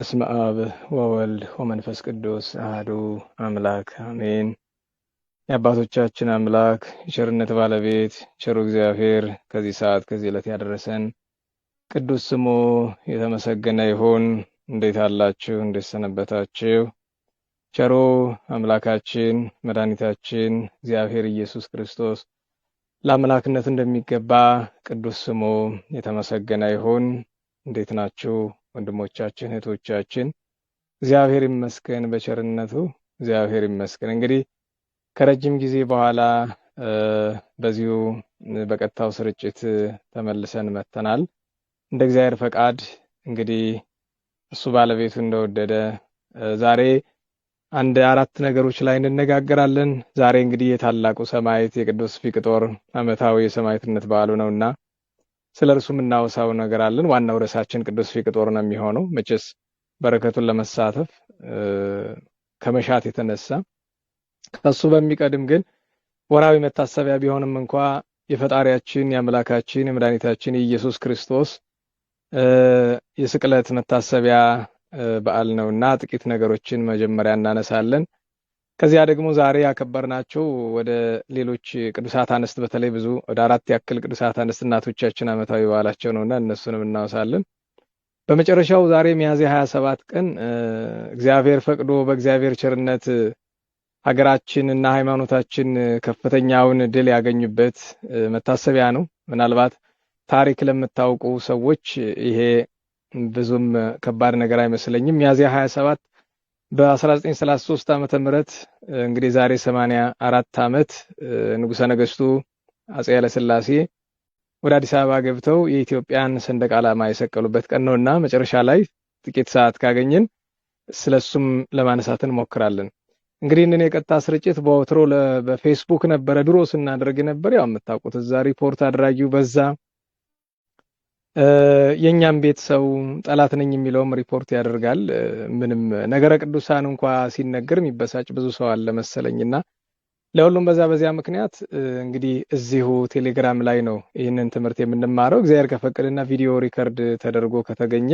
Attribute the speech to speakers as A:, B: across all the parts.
A: በስመ አብ ወወልድ ወመንፈስ ቅዱስ አሐዱ አምላክ አሜን። የአባቶቻችን አምላክ የቸርነት ባለቤት ቸሩ እግዚአብሔር ከዚህ ሰዓት ከዚህ ዕለት ያደረሰን ቅዱስ ስሙ የተመሰገነ ይሁን። እንዴት አላችሁ? እንዴት ሰነበታችሁ? ቸሩ አምላካችን መድኃኒታችን እግዚአብሔር ኢየሱስ ክርስቶስ ለአምላክነት እንደሚገባ ቅዱስ ስሙ የተመሰገነ ይሁን። እንዴት ናችሁ ወንድሞቻችን እህቶቻችን? እግዚአብሔር ይመስገን በቸርነቱ እግዚአብሔር ይመስገን። እንግዲህ ከረጅም ጊዜ በኋላ በዚሁ በቀጥታው ስርጭት ተመልሰን መጥተናል። እንደ እግዚአብሔር ፈቃድ እንግዲህ እሱ ባለቤቱ እንደወደደ ዛሬ አንድ አራት ነገሮች ላይ እንነጋገራለን። ዛሬ እንግዲህ የታላቁ ሰማዕት የቅዱስ ፊቅጦር ዓመታዊ የሰማዕትነት በዓሉ ነውና ስለ እርሱ የምናወሳው ነገር አለን። ዋናው ርዕሳችን ቅዱስ ፊቅጦር ነው የሚሆነው። መቼስ በረከቱን ለመሳተፍ ከመሻት የተነሳ ከሱ በሚቀድም ግን ወራዊ መታሰቢያ ቢሆንም እንኳ የፈጣሪያችን የአምላካችን የመድኃኒታችን የኢየሱስ ክርስቶስ የስቅለት መታሰቢያ በዓል ነውና ጥቂት ነገሮችን መጀመሪያ እናነሳለን። ከዚያ ደግሞ ዛሬ ያከበርናቸው ወደ ሌሎች ቅዱሳት አንስት በተለይ ብዙ ወደ 4 ያክል ቅዱሳት አንስት እናቶቻችን ዓመታዊ በዓላቸው ነውና እነሱንም እናወሳለን። በመጨረሻው ዛሬ ሚያዝያ 27 ቀን እግዚአብሔር ፈቅዶ በእግዚአብሔር ቸርነት ሀገራችን እና ሃይማኖታችን ከፍተኛውን ድል ያገኙበት መታሰቢያ ነው። ምናልባት ታሪክ ለምታውቁ ሰዎች ይሄ ብዙም ከባድ ነገር አይመስለኝም። ሚያዝያ 27 በ1933 ዓመተ ምህረት እንግዲህ ዛሬ 84 ዓመት ንጉሠ ነገሥቱ አፄ ኃይለ ሥላሴ ወደ አዲስ አበባ ገብተው የኢትዮጵያን ሰንደቅ ዓላማ የሰቀሉበት ቀን ነውና መጨረሻ ላይ ጥቂት ሰዓት ካገኘን ስለሱም ለማነሳት እንሞክራለን። እንግዲህ እነኔ የቀጥታ ስርጭት በወትሮ በፌስቡክ ነበረ ድሮ ስናደርግ ነበር። ያው የምታውቁት እዛ ሪፖርት አድራጊው በዛ የኛም ቤት ሰው ጠላት ነኝ የሚለውም ሪፖርት ያደርጋል። ምንም ነገረ ቅዱሳን እንኳ ሲነገር የሚበሳጭ ብዙ ሰው አለ መሰለኝና ለሁሉም በዚያ ምክንያት እንግዲህ እዚሁ ቴሌግራም ላይ ነው ይህንን ትምህርት የምንማረው። እግዚአብሔር ከፈቀደና ቪዲዮ ሪከርድ ተደርጎ ከተገኘ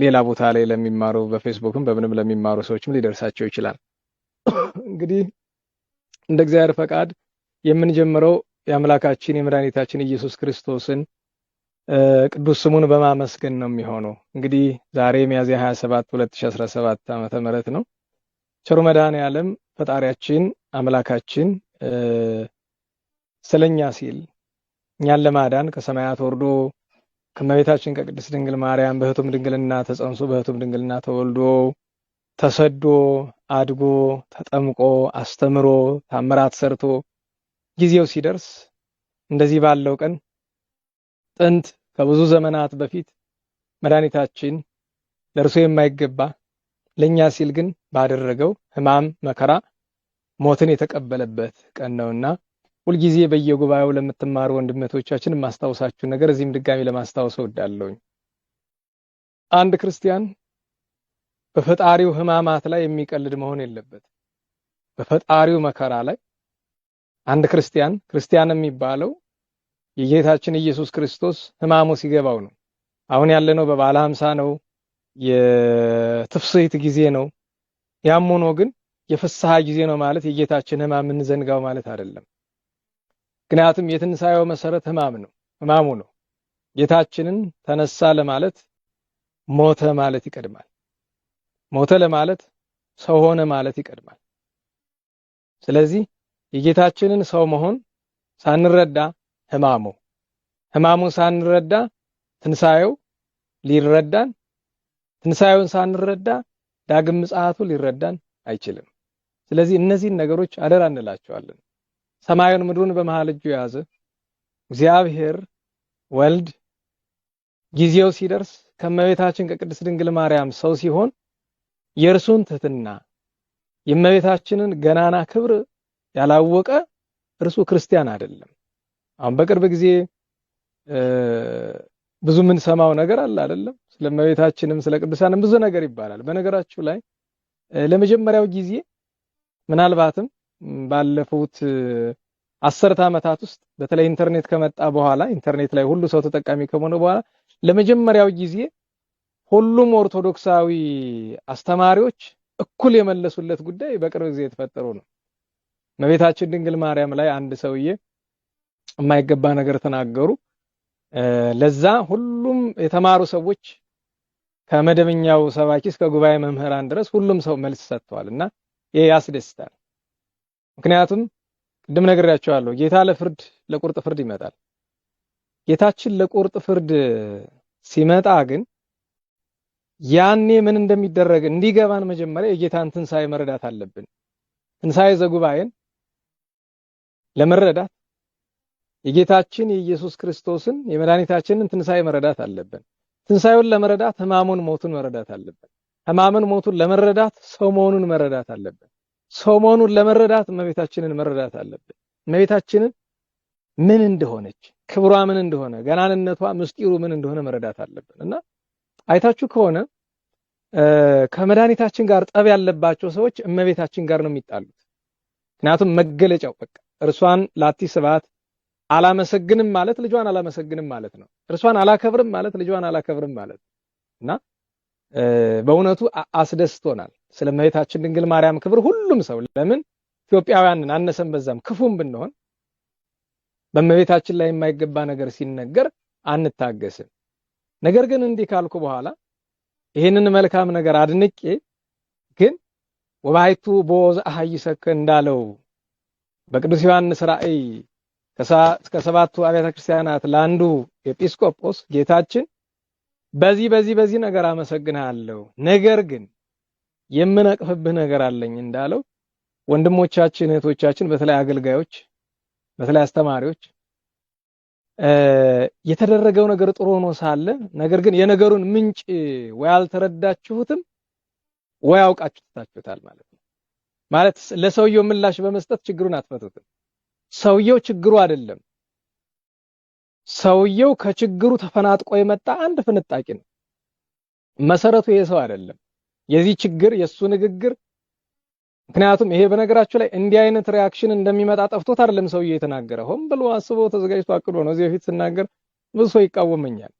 A: ሌላ ቦታ ላይ ለሚማሩ በፌስቡክም በምንም ለሚማሩ ሰዎችም ሊደርሳቸው ይችላል። እንግዲህ እንደ እግዚአብሔር ፈቃድ የምንጀምረው የአምላካችን የመድኃኒታችን ኢየሱስ ክርስቶስን ቅዱስ ስሙን በማመስገን ነው የሚሆነው። እንግዲህ ዛሬ ሚያዝያ 27 2017 ዓመተ ምህረት ነው። ቸሩ መድኃኔዓለም ፈጣሪያችን አምላካችን ስለኛ ሲል እኛን ለማዳን ከሰማያት ወርዶ ከእመቤታችን ከቅድስት ድንግል ማርያም በሕቱም ድንግልና ተጸንሶ በሕቱም ድንግልና ተወልዶ ተሰዶ አድጎ ተጠምቆ አስተምሮ ታምራት ሰርቶ ጊዜው ሲደርስ እንደዚህ ባለው ቀን ጥንት ከብዙ ዘመናት በፊት መድኃኒታችን ለእርሱ የማይገባ ለኛ ሲል ግን ባደረገው ሕማም መከራ ሞትን የተቀበለበት ቀን ነውና ሁልጊዜ በየጉባኤው ለምትማሩ ወንድሞቻችን ማስታወሳችሁ ነገር እዚህም ድጋሚ ለማስታወስ እወዳለሁኝ። አንድ ክርስቲያን በፈጣሪው ሕማማት ላይ የሚቀልድ መሆን የለበት። በፈጣሪው መከራ ላይ አንድ ክርስቲያን የሚባለው የጌታችን ኢየሱስ ክርስቶስ ሕማሙ ሲገባው ነው። አሁን ያለነው በበዓለ ሃምሳ ነው፣ የትፍስሕት ጊዜ ነው። ያም ሆኖ ግን የፍስሐ ጊዜ ነው ማለት የጌታችን ሕማም እንዘንጋው ማለት አይደለም። ምክንያቱም የትንሣኤው መሰረት ሕማሙ ነው። ጌታችንን ተነሳ ለማለት ሞተ ማለት ይቀድማል። ሞተ ለማለት ሰው ሆነ ማለት ይቀድማል። ስለዚህ የጌታችንን ሰው መሆን ሳንረዳ ሕማሙን ሳንረዳ ትንሣኤው ሊረዳን፣ ትንሣኤውን ሳንረዳ ዳግም ምጽአቱ ሊረዳን አይችልም። ስለዚህ እነዚህን ነገሮች አደራ እንላቸዋለን። ሰማዩን ምድሩን በመሃል እጁ የያዘ እግዚአብሔር ወልድ ጊዜው ሲደርስ ከእመቤታችን ከቅድስት ድንግል ማርያም ሰው ሲሆን የእርሱን ትሕትና የእመቤታችንን ገናና ክብር ያላወቀ እርሱ ክርስቲያን አይደለም። አሁን በቅርብ ጊዜ ብዙ ምን ሰማው ነገር አለ አይደለም? ስለ እመቤታችንም ስለ ቅዱሳንም ብዙ ነገር ይባላል። በነገራችሁ ላይ ለመጀመሪያው ጊዜ ምናልባትም ባለፉት 10 ዓመታት ውስጥ በተለይ ኢንተርኔት ከመጣ በኋላ ኢንተርኔት ላይ ሁሉ ሰው ተጠቃሚ ከሆነ በኋላ ለመጀመሪያው ጊዜ ሁሉም ኦርቶዶክሳዊ አስተማሪዎች እኩል የመለሱለት ጉዳይ በቅርብ ጊዜ የተፈጠሩ ነው። እመቤታችን ድንግል ማርያም ላይ አንድ ሰውዬ የማይገባ ነገር ተናገሩ። ለዛ ሁሉም የተማሩ ሰዎች ከመደበኛው ሰባኪ እስከ ጉባኤ መምህራን ድረስ ሁሉም ሰው መልስ ሰጥተዋልና ይሄ ያስደስታል። ምክንያቱም ቅድም ነግሬያቸዋለሁ፣ ጌታ ለቁርጥ ፍርድ ይመጣል። ጌታችን ለቁርጥ ፍርድ ሲመጣ ግን ያኔ ምን እንደሚደረግ እንዲገባን መጀመሪያ የጌታን ትንሣኤ መረዳት አለብን። ትንሣኤ ዘጉባኤን ለመረዳት የጌታችን የኢየሱስ ክርስቶስን የመድኃኒታችንን ትንሣኤ መረዳት አለብን። ትንሣኤውን ለመረዳት ሕማሙን ሞቱን መረዳት አለብን። ሕማሙን ሞቱን ለመረዳት ሰው መሆኑን መረዳት አለብን። ሰው መሆኑን ለመረዳት እመቤታችንን መረዳት አለብን። እመቤታችንን ምን እንደሆነች፣ ክብሯ ምን እንደሆነ፣ ገናንነቷ ምስጢሩ ምን እንደሆነ መረዳት አለብን እና አይታችሁ ከሆነ ከመድኃኒታችን ጋር ጠብ ያለባቸው ሰዎች እመቤታችን ጋር ነው የሚጣሉት። ምክንያቱም መገለጫው በቃ እርሷን ላቲ ስብሐት አላመሰግንም ማለት ልጇን አላመሰግንም ማለት ነው። እርሷን አላከብርም ማለት ልጇን አላከብርም ማለት እና በእውነቱ አስደስቶናል። ስለ እመቤታችን ድንግል ማርያም ክብር ሁሉም ሰው ለምን ኢትዮጵያውያንን አነሰም በዛም ክፉም ብንሆን በእመቤታችን ላይ የማይገባ ነገር ሲነገር አንታገስም። ነገር ግን እንዲህ ካልኩ በኋላ ይሄንን መልካም ነገር አድንቄ ግን ወባይቱ ቦዝ አሐይሰከ እንዳለው በቅዱስ ዮሐንስ ራእይ ከሰባቱ አብያተ ክርስቲያናት ለአንዱ ኤጲስቆጶስ ጌታችን በዚህ ነገር አመሰግናለሁ፣ ነገር ግን የምነቅፍብህ ነገር አለኝ እንዳለው ወንድሞቻችን እህቶቻችን፣ በተለይ አገልጋዮች፣ በተለይ አስተማሪዎች የተደረገው ነገር ጥሩ ሆኖ ሳለ ነገር ግን የነገሩን ምንጭ ወይ አልተረዳችሁትም ወይ አውቃችሁ ትታችሁታል ማለት ነው። ማለት ለሰውየው ምላሽ በመስጠት ችግሩን አትፈቱትም። ሰውየው ችግሩ አይደለም። ሰውየው ከችግሩ ተፈናጥቆ የመጣ አንድ ፍንጣቂ ነው። መሰረቱ ይሄ ሰው አይደለም። የዚህ ችግር የሱ ንግግር ምክንያቱም ይሄ በነገራችሁ ላይ እንዲህ አይነት ሪአክሽን እንደሚመጣ ጠፍቶት አይደለም ሰውየው የተናገረ። ሆን ብሎ አስቦ ተዘጋጅቶ አቅዶ ነው። እዚህ በፊት ስናገር ብዙ ሰው ይቃወመኛል።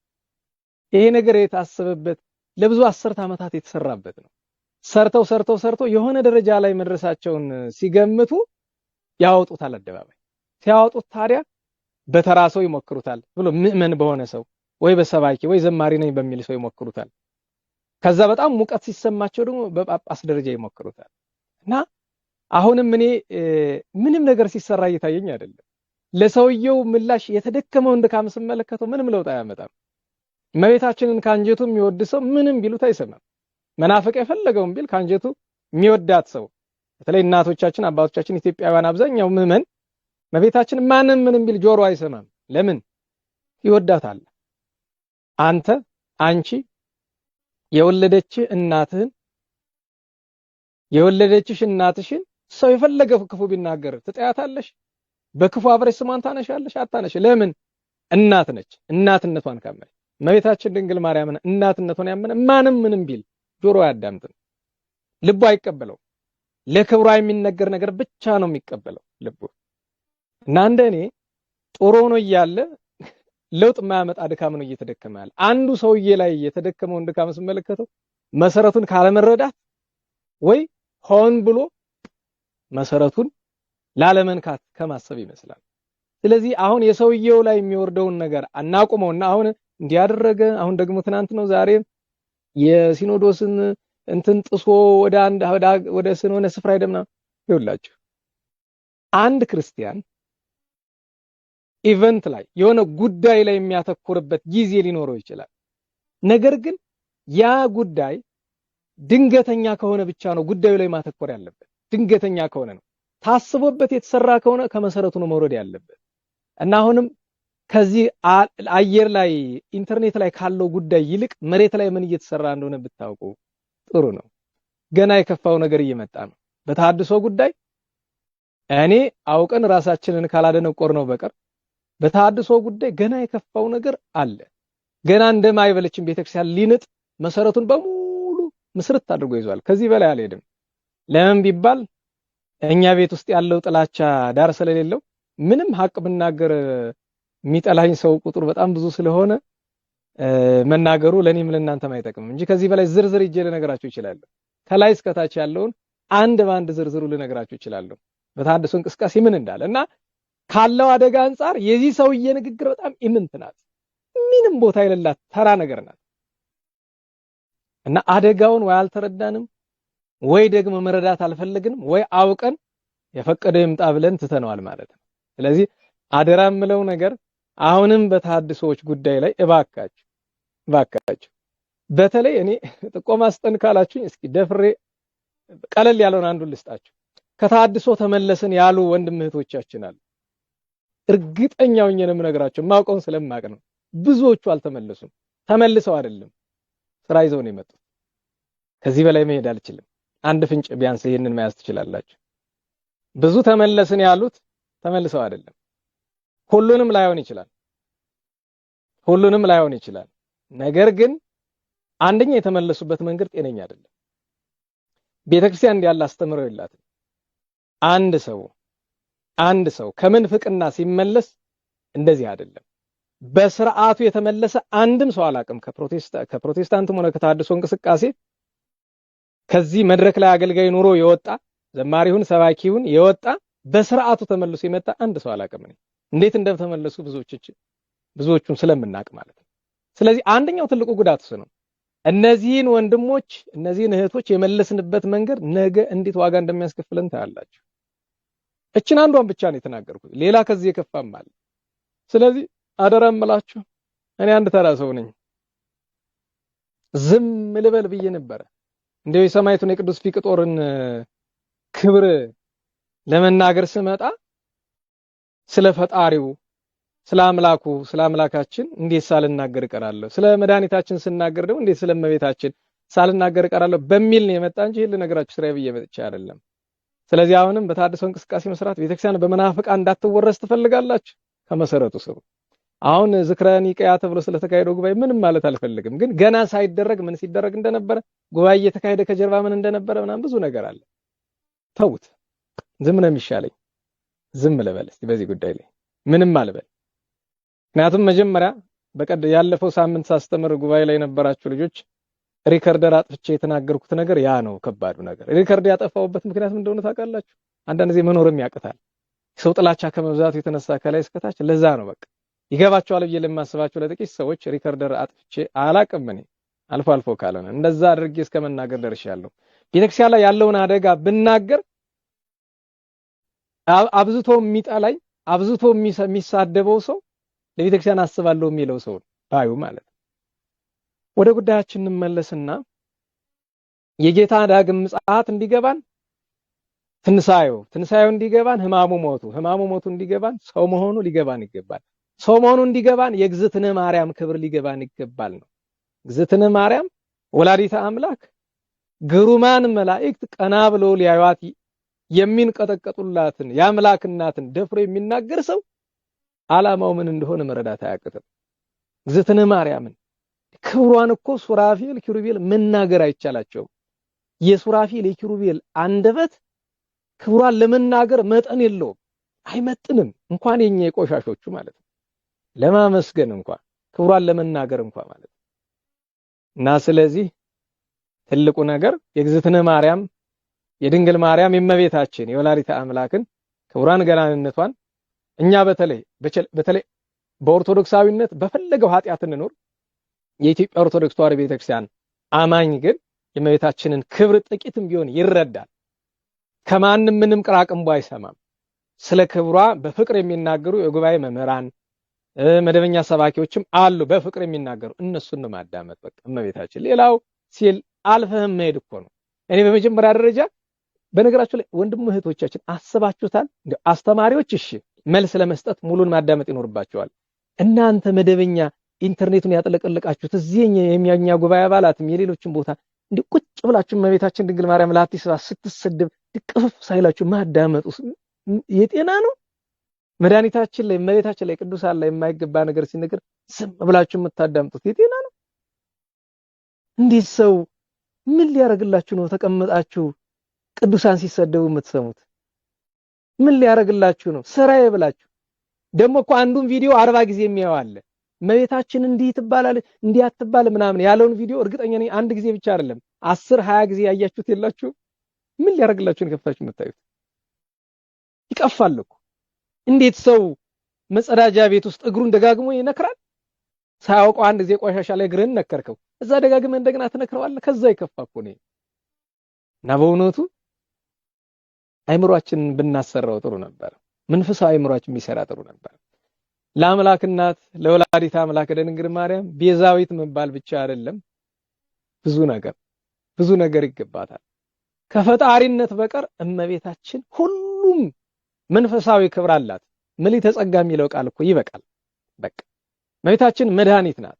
A: ይሄ ነገር የታሰበበት ለብዙ 10 ዓመታት የተሰራበት ነው። ሰርተው የሆነ ደረጃ ላይ መድረሳቸውን ሲገምቱ ያወጡታል አደባባይ። ሲያወጡት ታዲያ በተራ ሰው ይሞክሩታል ብሎ ምእመን በሆነ ሰው ወይ በሰባኪ ወይ ዘማሪ ነኝ በሚል ሰው ይሞክሩታል። ከዛ በጣም ሙቀት ሲሰማቸው ደግሞ በጳጳስ ደረጃ ይሞክሩታል። እና አሁንም እኔ ምንም ነገር ሲሰራ እየታየኝ አይደለም። ለሰውየው ምላሽ የተደከመውን ድካም ስመለከተው ምንም ለውጥ አያመጣም። እመቤታችንን ካንጀቱ የሚወድ ሰው ምንም ቢሉት አይሰማም። መናፍቅ የፈለገውን ቢል ካንጀቱ የሚወዳት ሰው በተለይ እናቶቻችን አባቶቻችን ኢትዮጵያውያን አብዛኛው ምእመን እመቤታችን ማንም ምንም ቢል ጆሮ አይሰማም። ለምን? ይወዳታል። አንቺ የወለደችሽ እናትሽን ሰው የፈለገ ክፉ ቢናገር ትጠያታለሽ? በክፉ አብረሽ ስሟን ታነሻለሽ? አታነሽ። ለምን? እናት ነች። እናትነቷን ካመነ እመቤታችን ድንግል ማርያምን እናትነቷን ያመነ ማንም ምንም ቢል ጆሮ አያዳምጥም፣ ልቡ አይቀበለው። ለክብሯ የሚነገር ነገር ብቻ ነው የሚቀበለው ልቡ። እና እንደኔ ጥሩ ነው እያለ ለውጥ የማያመጣ ድካም ነው እየተደከመ ያለ። አንዱ ሰውዬ ላይ የተደከመውን ድካም ስመለከተው መሰረቱን ካለመረዳት ወይ ሆን ብሎ መሰረቱን ላለመንካት ከማሰብ ይመስላል። ስለዚህ አሁን የሰውየው ላይ የሚወርደውን ነገር አናቁመውና አሁን እንዲያደረገ አሁን ደግሞ ትናንት ነው ዛሬ የሲኖዶስን እንትን ጥሶ ወደ ስንሆነ ስፍራ ይደምና ይውላችሁ። አንድ ክርስቲያን ኢቨንት ላይ የሆነ ጉዳይ ላይ የሚያተኩርበት ጊዜ ሊኖረው ይችላል። ነገር ግን ያ ጉዳይ ድንገተኛ ከሆነ ብቻ ነው ጉዳዩ ላይ ማተኮር ያለበት። ድንገተኛ ከሆነ ነው። ታስቦበት የተሰራ ከሆነ ከመሰረቱ ነው መውረድ ያለበት። እና አሁንም ከዚህ አየር ላይ ኢንተርኔት ላይ ካለው ጉዳይ ይልቅ መሬት ላይ ምን እየተሰራ እንደሆነ ብታውቁ ጥሩ ነው። ገና የከፋው ነገር እየመጣ ነው። በተሐድሶ ጉዳይ እኔ አውቀን ራሳችንን ካላደነቆር ነው በቀር በተሐድሶ ጉዳይ ገና የከፋው ነገር አለ። ገና እንደማይበለችን ቤተክርስቲያን ሊንጥ መሰረቱን በሙሉ ምስርት አድርጎ ይዟል። ከዚህ በላይ አልሄድም። ለምን ቢባል እኛ ቤት ውስጥ ያለው ጥላቻ ዳር ስለሌለው ምንም ሀቅ ብናገር የሚጠላኝ ሰው ቁጥር በጣም ብዙ ስለሆነ መናገሩ ለኔም ለእናንተም አይጠቅምም እንጂ ከዚህ በላይ ዝርዝር ይዤ ልነግራችሁ እችላለሁ። ከላይ እስከታች ያለውን አንድ ባንድ ዝርዝሩ ልነግራችሁ እችላለሁ። በተሐድሶ እንቅስቃሴ ምን እንዳለ እና ካለው አደጋ አንጻር የዚህ ሰውዬ ንግግር በጣም ኢምንት ናት። ምንም ቦታ የሌላት ተራ ነገር ናት እና አደጋውን ወይ አልተረዳንም ወይ ደግሞ መረዳት አልፈለግንም ወይ አውቀን የፈቀደ ይምጣ ብለን ትተነዋል ማለት ነው። ስለዚህ አደራ የምለው ነገር አሁንም በተሐድሶዎች ጉዳይ ላይ እባካችሁ በተለይ እኔ ጥቆማ ስጠን ካላችሁኝ እስኪ ደፍሬ ቀለል ያለውን አንዱን ልስጣችሁ። ከተሐድሶ ተመለስን ያሉ ወንድም እህቶቻችን አሉ። እርግጠኛው ነኝ የምነግራቸው ማውቀውን ስለማቅ ነው። ብዙዎቹ አልተመለሱም። ተመልሰው አይደለም ስራ ይዘው ነው የመጡት። ከዚህ በላይ መሄድ አልችልም። አንድ ፍንጭ ቢያንስ ይሄንን መያዝ ትችላላችሁ። ብዙ ተመለስን ያሉት ተመልሰው አይደለም። ሁሉንም ላይሆን ይችላል። ነገር ግን አንደኛ የተመለሱበት መንገድ ጤነኛ አይደለም። ቤተክርስቲያን እንዲህ ያለ አስተምረው የላትም። አንድ ሰው ከምንፍቅና ሲመለስ እንደዚህ አይደለም። በስርዓቱ የተመለሰ አንድም ሰው አላቅም። ከፕሮቴስታንትም ሆነ ከተሐድሶ እንቅስቃሴ ከዚህ መድረክ ላይ አገልጋይ ኑሮ የወጣ ዘማሪውን ሰባኪውን የወጣ በስርዓቱ ተመልሶ የመጣ አንድ ሰው አላቅም። እንዴት እንደተመለሱ ብዙዎቹን ስለምናቅ ማለት ነው። ስለዚህ አንደኛው ትልቁ ጉዳት እሱ ነው። እነዚህን ወንድሞች እነዚህን እህቶች የመለስንበት መንገድ ነገ እንዴት ዋጋ እንደሚያስከፍለን ታያላችሁ። እችን አንዷን ብቻ ነው የተናገርኩት። ሌላ ከዚህ የከፋም አለ። ስለዚህ አደራ እምላችሁ እኔ አንድ ተራ ሰው ነኝ። ዝም ልበል ብዬ ነበረ። እንደው የሰማዕቱን የቅዱስ ፊቅጦርን ክብር ለመናገር ስመጣ ስለ ፈጣሪው ስለ አምላካችን እንዴት ሳልናገር እቀራለሁ፣ ስለ መድኃኒታችን ስናገር ደግሞ እንዴት ስለመቤታችን ሳልናገር እቀራለሁ በሚል ነው የመጣ እንጂ ይሄን ነገራችሁ ስራዬ ብዬ መጥቼ አይደለም። ስለዚህ አሁንም በተሐድሶ እንቅስቃሴ መስራት ቤተክርስቲያን በመናፍቃን እንዳትወረስ ትፈልጋላችሁ። ከመሰረቱ ሰው አሁን ዝክረ ኒቅያ ተብሎ ስለተካሄደው ጉባኤ ምንም ማለት አልፈልግም፣ ግን ገና ሳይደረግ ምን ሲደረግ እንደነበረ ጉባኤ እየተካሄደ ከጀርባ ምን እንደነበረ ምናምን ብዙ ነገር አለ። ተውት። ዝም ነው የሚሻለኝ። ዝም ልበል እስቲ በዚህ ጉዳይ ላይ ምንም አልበል። ምክንያቱም መጀመሪያ ያለፈው ሳምንት ሳስተምር ጉባኤ ላይ የነበራችሁ ልጆች ሪከርደር አጥፍቼ የተናገርኩት ነገር ያ ነው ከባዱ ነገር። ሪከርድ ያጠፋውበት ምክንያት ምን እንደሆነ ታውቃላችሁ? አንዳንድ ጊዜ መኖርም ያቅታል። ሰው ጥላቻ ከመብዛቱ የተነሳ ከላይ እስከታች ለዛ ነው በቃ ይገባቸዋል ብዬ ለማስባቸው ለጥቂት ሰዎች ሪከርደር አጥፍቼ አላቅም። እኔ አልፎ ካልሆነ እንደዛ አድርጌ እስከመናገር ደርሻለሁ። ቤተክርስቲያን ላይ ያለውን አደጋ ብናገር አብዝቶ የሚጠላኝ አብዝቶ የሚሳደበው ሰው ለቤተክርስቲያን አስባለሁ የሚለው ሰው ባዩ ማለት ነው። ወደ ጉዳያችን እንመለስና የጌታ ዳግም ምጽአት እንዲገባን ትንሳኤው እንዲገባን ሕማሙ ሞቱ እንዲገባን ሰው መሆኑ ሊገባን ይገባል። ሰው መሆኑ እንዲገባን የእግዝእትነ ማርያም ክብር ሊገባን ይገባል ነው። እግዝእትነ ማርያም ወላዲተ አምላክ ግሩማን መላእክት ቀና ብለው ሊያዩት የሚንቀጠቀጡላትን የአምላክ እናትን ደፍሮ የሚናገር ሰው ዓላማው ምን እንደሆነ መረዳት አያቅትም። እግዝእትነ ማርያምን ክብሯን እኮ ሱራፌል ኪሩቤል መናገር አይቻላቸውም። የሱራፌል የኪሩቤል አንደበት ክብሯን ለመናገር መጠን የለውም፣ አይመጥንም። እንኳን የኛ የቆሻሾቹ ማለት ነው ለማመስገን እንኳን ክብሯን ለመናገር እንኳን ማለት ነው። እና ስለዚህ ትልቁ ነገር የእግዝእትነ ማርያም የድንግል ማርያም የእመቤታችን የወላዲተ አምላክን ክብሯን ገናንነቷን እኛ በተለይ በኦርቶዶክሳዊነት በፈለገው ኃጢአት እንኖር የኢትዮጵያ ኦርቶዶክስ ተዋሕዶ ቤተክርስቲያን አማኝ ግን የእመቤታችንን ክብር ጥቂትም ቢሆን ይረዳል። ከማንም ምንም ቅራቅንቦ አይሰማም። ስለ ክብሯ በፍቅር የሚናገሩ የጉባኤ መምህራን መደበኛ ሰባኪዎችም አሉ በፍቅር የሚናገሩ፣ እነሱን ነው ማዳመጥ በቃ እመቤታችን። ሌላው ሲል አልፈህም መሄድ እኮ ነው። እኔ በመጀመሪያ ደረጃ በነገራችሁ ላይ ወንድም እህቶቻችን አስባችሁታል? እንዴ አስተማሪዎች እሺ መልስ ለመስጠት ሙሉን ማዳመጥ ይኖርባቸዋል። እናንተ መደበኛ ኢንተርኔቱን ያጠለቀለቃችሁት እዚህ የሚያኛ ጉባኤ አባላትም የሌሎችን ቦታ እንዴ ቁጭ ብላችሁ እመቤታችን ድንግል ማርያም ለአዲስ አበባ ስትሰደብ ድቅፍፍ ሳይላችሁ ማዳመጡ የጤና ነው? መድኃኒታችን ላይ እመቤታችን ላይ ቅዱሳን ላይ የማይገባ ነገር ሲነገር ዝም ብላችሁ የምታዳምጡት የጤና ነው? እንዴት ሰው ምን ሊያረግላችሁ ነው ተቀምጣችሁ ቅዱሳን ሲሰደቡ የምትሰሙት? ምን ሊያረግላችሁ ነው? ስራዬ ብላችሁ ደግሞ እኮ አንዱን ቪዲዮ 40 ጊዜ የሚያየው አለ። እመቤታችን እንዲህ ትባላለች እንዲህ አትባል ምናምን ያለውን ቪዲዮ እርግጠኛ ነኝ አንድ ጊዜ ብቻ አይደለም 10 20 ጊዜ ያያችሁት የላችሁ? ምን ሊያደርግላችሁ ከፍታችሁ የምታዩት? ይቀፋል እኮ። እንዴት ሰው መጸዳጃ ቤት ውስጥ እግሩን ደጋግሞ ይነክራል? ሳያውቀው አንድ ጊዜ ቆሻሻ ላይ እግርህን ነከርከው፣ እዛ ደጋግመህ እንደገና ትነክረዋለህ። ከዛ ይከፋ እኮ ነው። እና በእውነቱ አይምሯችንን ብናሰራው ጥሩ ነበር። መንፈሳዊ አይምሯችን ቢሰራ ጥሩ ነበር። ለአምላክ እናት ለወላዲተ አምላክ ለድንግል ማርያም ቤዛዊት መባል ብቻ አይደለም፣ ብዙ ነገር ይገባታል። ከፈጣሪነት በቀር እመቤታችን ሁሉም መንፈሳዊ ክብር አላት። ምልዕተ ጸጋ የሚለው ቃል እኮ ይበቃል። በቃ እመቤታችን መድኃኒት ናት፣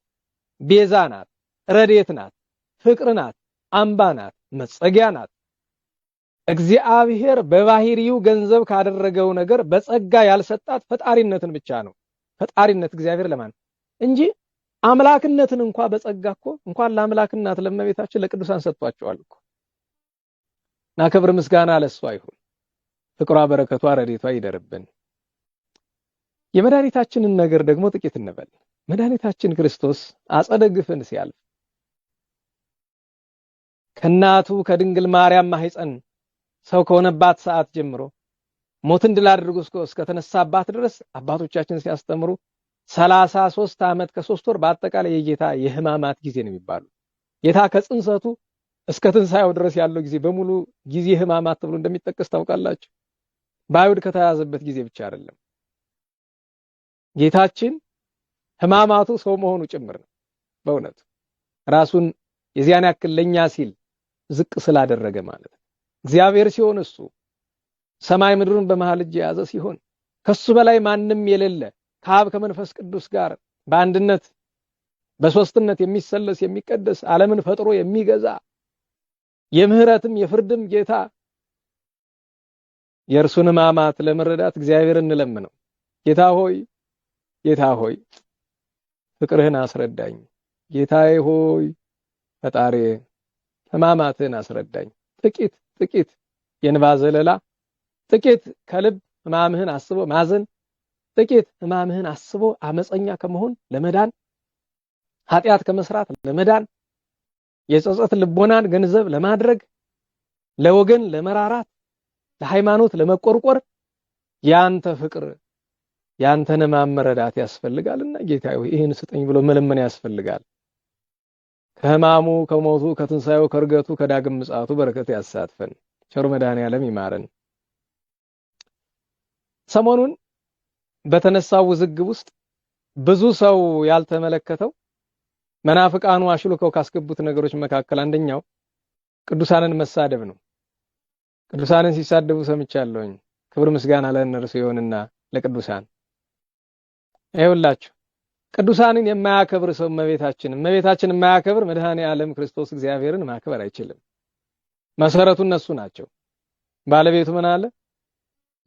A: ቤዛ ናት፣ ረድኤት ናት፣ ፍቅር ናት፣ አምባ ናት፣ መጸጊያ ናት። እግዚአብሔር በባህሪው ገንዘብ ካደረገው ነገር በጸጋ ያልሰጣት ፈጣሪነትን ብቻ ነው። ፈጣሪነት እግዚአብሔር ለማን እንጂ አምላክነትን እንኳን በጸጋ እኮ እንኳን ለአምላክናት ለእመቤታችን ለቅዱሳን ሰጥቷቸዋል እኮ። እና ክብር ምስጋና ለሷ ይሁን። ፍቅሯ በረከቷ ረድኤቷ ይደርብን። የመድኃኒታችንን ነገር ደግሞ ጥቂት እንበል። መድኃኒታችን ክርስቶስ አጸደ ግፍን ሲያልፍ ከእናቱ ከድንግል ማርያም ማህፀን ሰው ከሆነባት ሰዓት ጀምሮ ሞትን ድል አድርጎ እስከተነሳባት ድረስ አባቶቻችን ሲያስተምሩ 33 ዓመት ከ3 ወር በአጠቃላይ የጌታ የሕማማት ጊዜ ነው የሚባሉ። ጌታ ከጽንሰቱ እስከ ትንሣኤው ድረስ ያለው ጊዜ በሙሉ ጊዜ ሕማማት ተብሎ እንደሚጠቀስ ታውቃላችሁ። በአይሁድ ከተያዘበት ጊዜ ብቻ አይደለም። ጌታችን ሕማማቱ ሰው መሆኑ ጭምር ነው። በእውነቱ ራሱን የዚያን ያክል ለኛ ሲል ዝቅ ስላደረገ ማለት ነው። እግዚአብሔር ሲሆን እሱ ሰማይ ምድሩን በመሃል እጅ የያዘ ሲሆን ከሱ በላይ ማንም የሌለ ከአብ ከመንፈስ ቅዱስ ጋር በአንድነት በሶስትነት የሚሰለስ የሚቀደስ ዓለምን ፈጥሮ የሚገዛ የምህረትም የፍርድም ጌታ የእርሱን ሕማማት ለመረዳት እግዚአብሔር እንለምነው። ጌታ ሆይ ፍቅርህን አስረዳኝ። ጌታዬ ሆይ ፈጣሪ ሕማማትህን አስረዳኝ። ጥቂት የእንባ ዘለላ፣ ጥቂት ከልብ ሕማምህን አስቦ ማዘን፣ ጥቂት ሕማምህን አስቦ አመፀኛ ከመሆን ለመዳን፣ ኃጢአት ከመስራት ለመዳን፣ የጸጸት ልቦናን ገንዘብ ለማድረግ፣ ለወገን ለመራራት፣ ለሃይማኖት ለመቆርቆር ያንተ ፍቅር ያንተን ሕማም መረዳት ያስፈልጋልና ጌታዬ ይህን ስጠኝ ብሎ መለመን ያስፈልጋል። ከሕማሙ ከሞቱ ከትንሣኤው ከርገቱ ከዳግም ምጽአቱ በረከት ያሳትፈን። ቸሩ መድኃኔዓለም ይማረን። ሰሞኑን በተነሳው ውዝግብ ውስጥ ብዙ ሰው ያልተመለከተው መናፍቃኑ አሽልከው ካስገቡት ነገሮች መካከል አንደኛው ቅዱሳንን መሳደብ ነው። ቅዱሳንን ሲሳደቡ ሰምቻለሁኝ። ክብር ምስጋና ለእነርሱ ይሁንና ለቅዱሳን። ይኸውላችሁ ቅዱሳንን የማያከብር ሰው እመቤታችን የማያከብር መድኃኔዓለም ክርስቶስ እግዚአብሔርን ማክበር አይችልም። መሰረቱ እነሱ ናቸው። ባለቤቱ ምን አለ?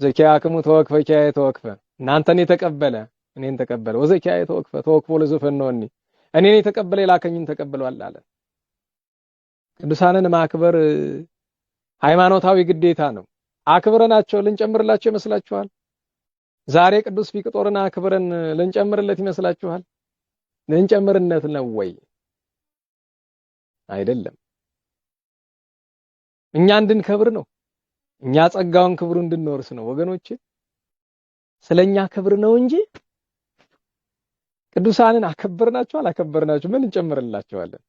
A: ዘኪያክሙ ተወክፈ ኪያየ ተወክፈ፣ እናንተን የተቀበለ እኔን ተቀበለ። ወዘኪያየ ተወክፈ ተወክፎ ለዘፈነወኒ፣ እኔን የተቀበለ የላከኝን ተቀብሏል አለ። ቅዱሳንን ማክበር ሃይማኖታዊ ግዴታ ነው። አክብረናቸው ልንጨምርላቸው ይመስላችኋል? ዛሬ ቅዱስ ፊቅጦርን አክብረን ልንጨምርለት ይመስላችኋል? ልንጨምርነት ነው ወይ? አይደለም። እኛ እንድንከብር ነው። እኛ ጸጋውን ክብሩ እንድንወርስ ነው ወገኖቼ። ስለኛ ክብር ነው እንጂ ቅዱሳንን አከበርናቸው አላከበርናቸው ምን እንጨምርላቸዋለን?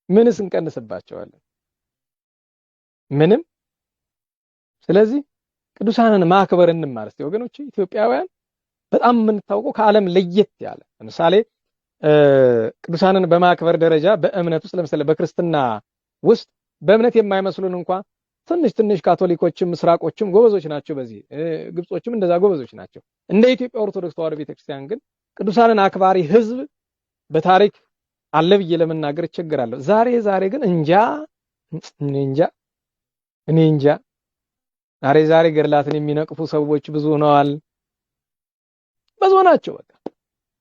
A: ምንስ እንቀንስባቸዋለን? ምንም። ስለዚህ ቅዱሳንን ማክበር እንማር እስቲ ወገኖቼ። ኢትዮጵያውያን በጣም የምንታወቀው ከዓለም ለየት ያለ ለምሳሌ ቅዱሳንን በማክበር ደረጃ በእምነት ውስጥ ለምሳሌ በክርስትና ውስጥ በእምነት የማይመስሉን እንኳን ትንሽ ካቶሊኮችም ምስራቆችም ጎበዞች ናቸው። በዚህ ግብጾችም እንደዛ ጎበዞች ናቸው። እንደ ኢትዮጵያ ኦርቶዶክስ ተዋሕዶ ቤተክርስቲያን ግን ቅዱሳንን አክባሪ ሕዝብ በታሪክ አለ ብዬ ለመናገር እቸገራለሁ። ዛሬ ግን እኔ እንጃ ዛሬ ገድላትን የሚነቅፉ ሰዎች ብዙ ሆነዋል። ብዙ ናቸው። በቃ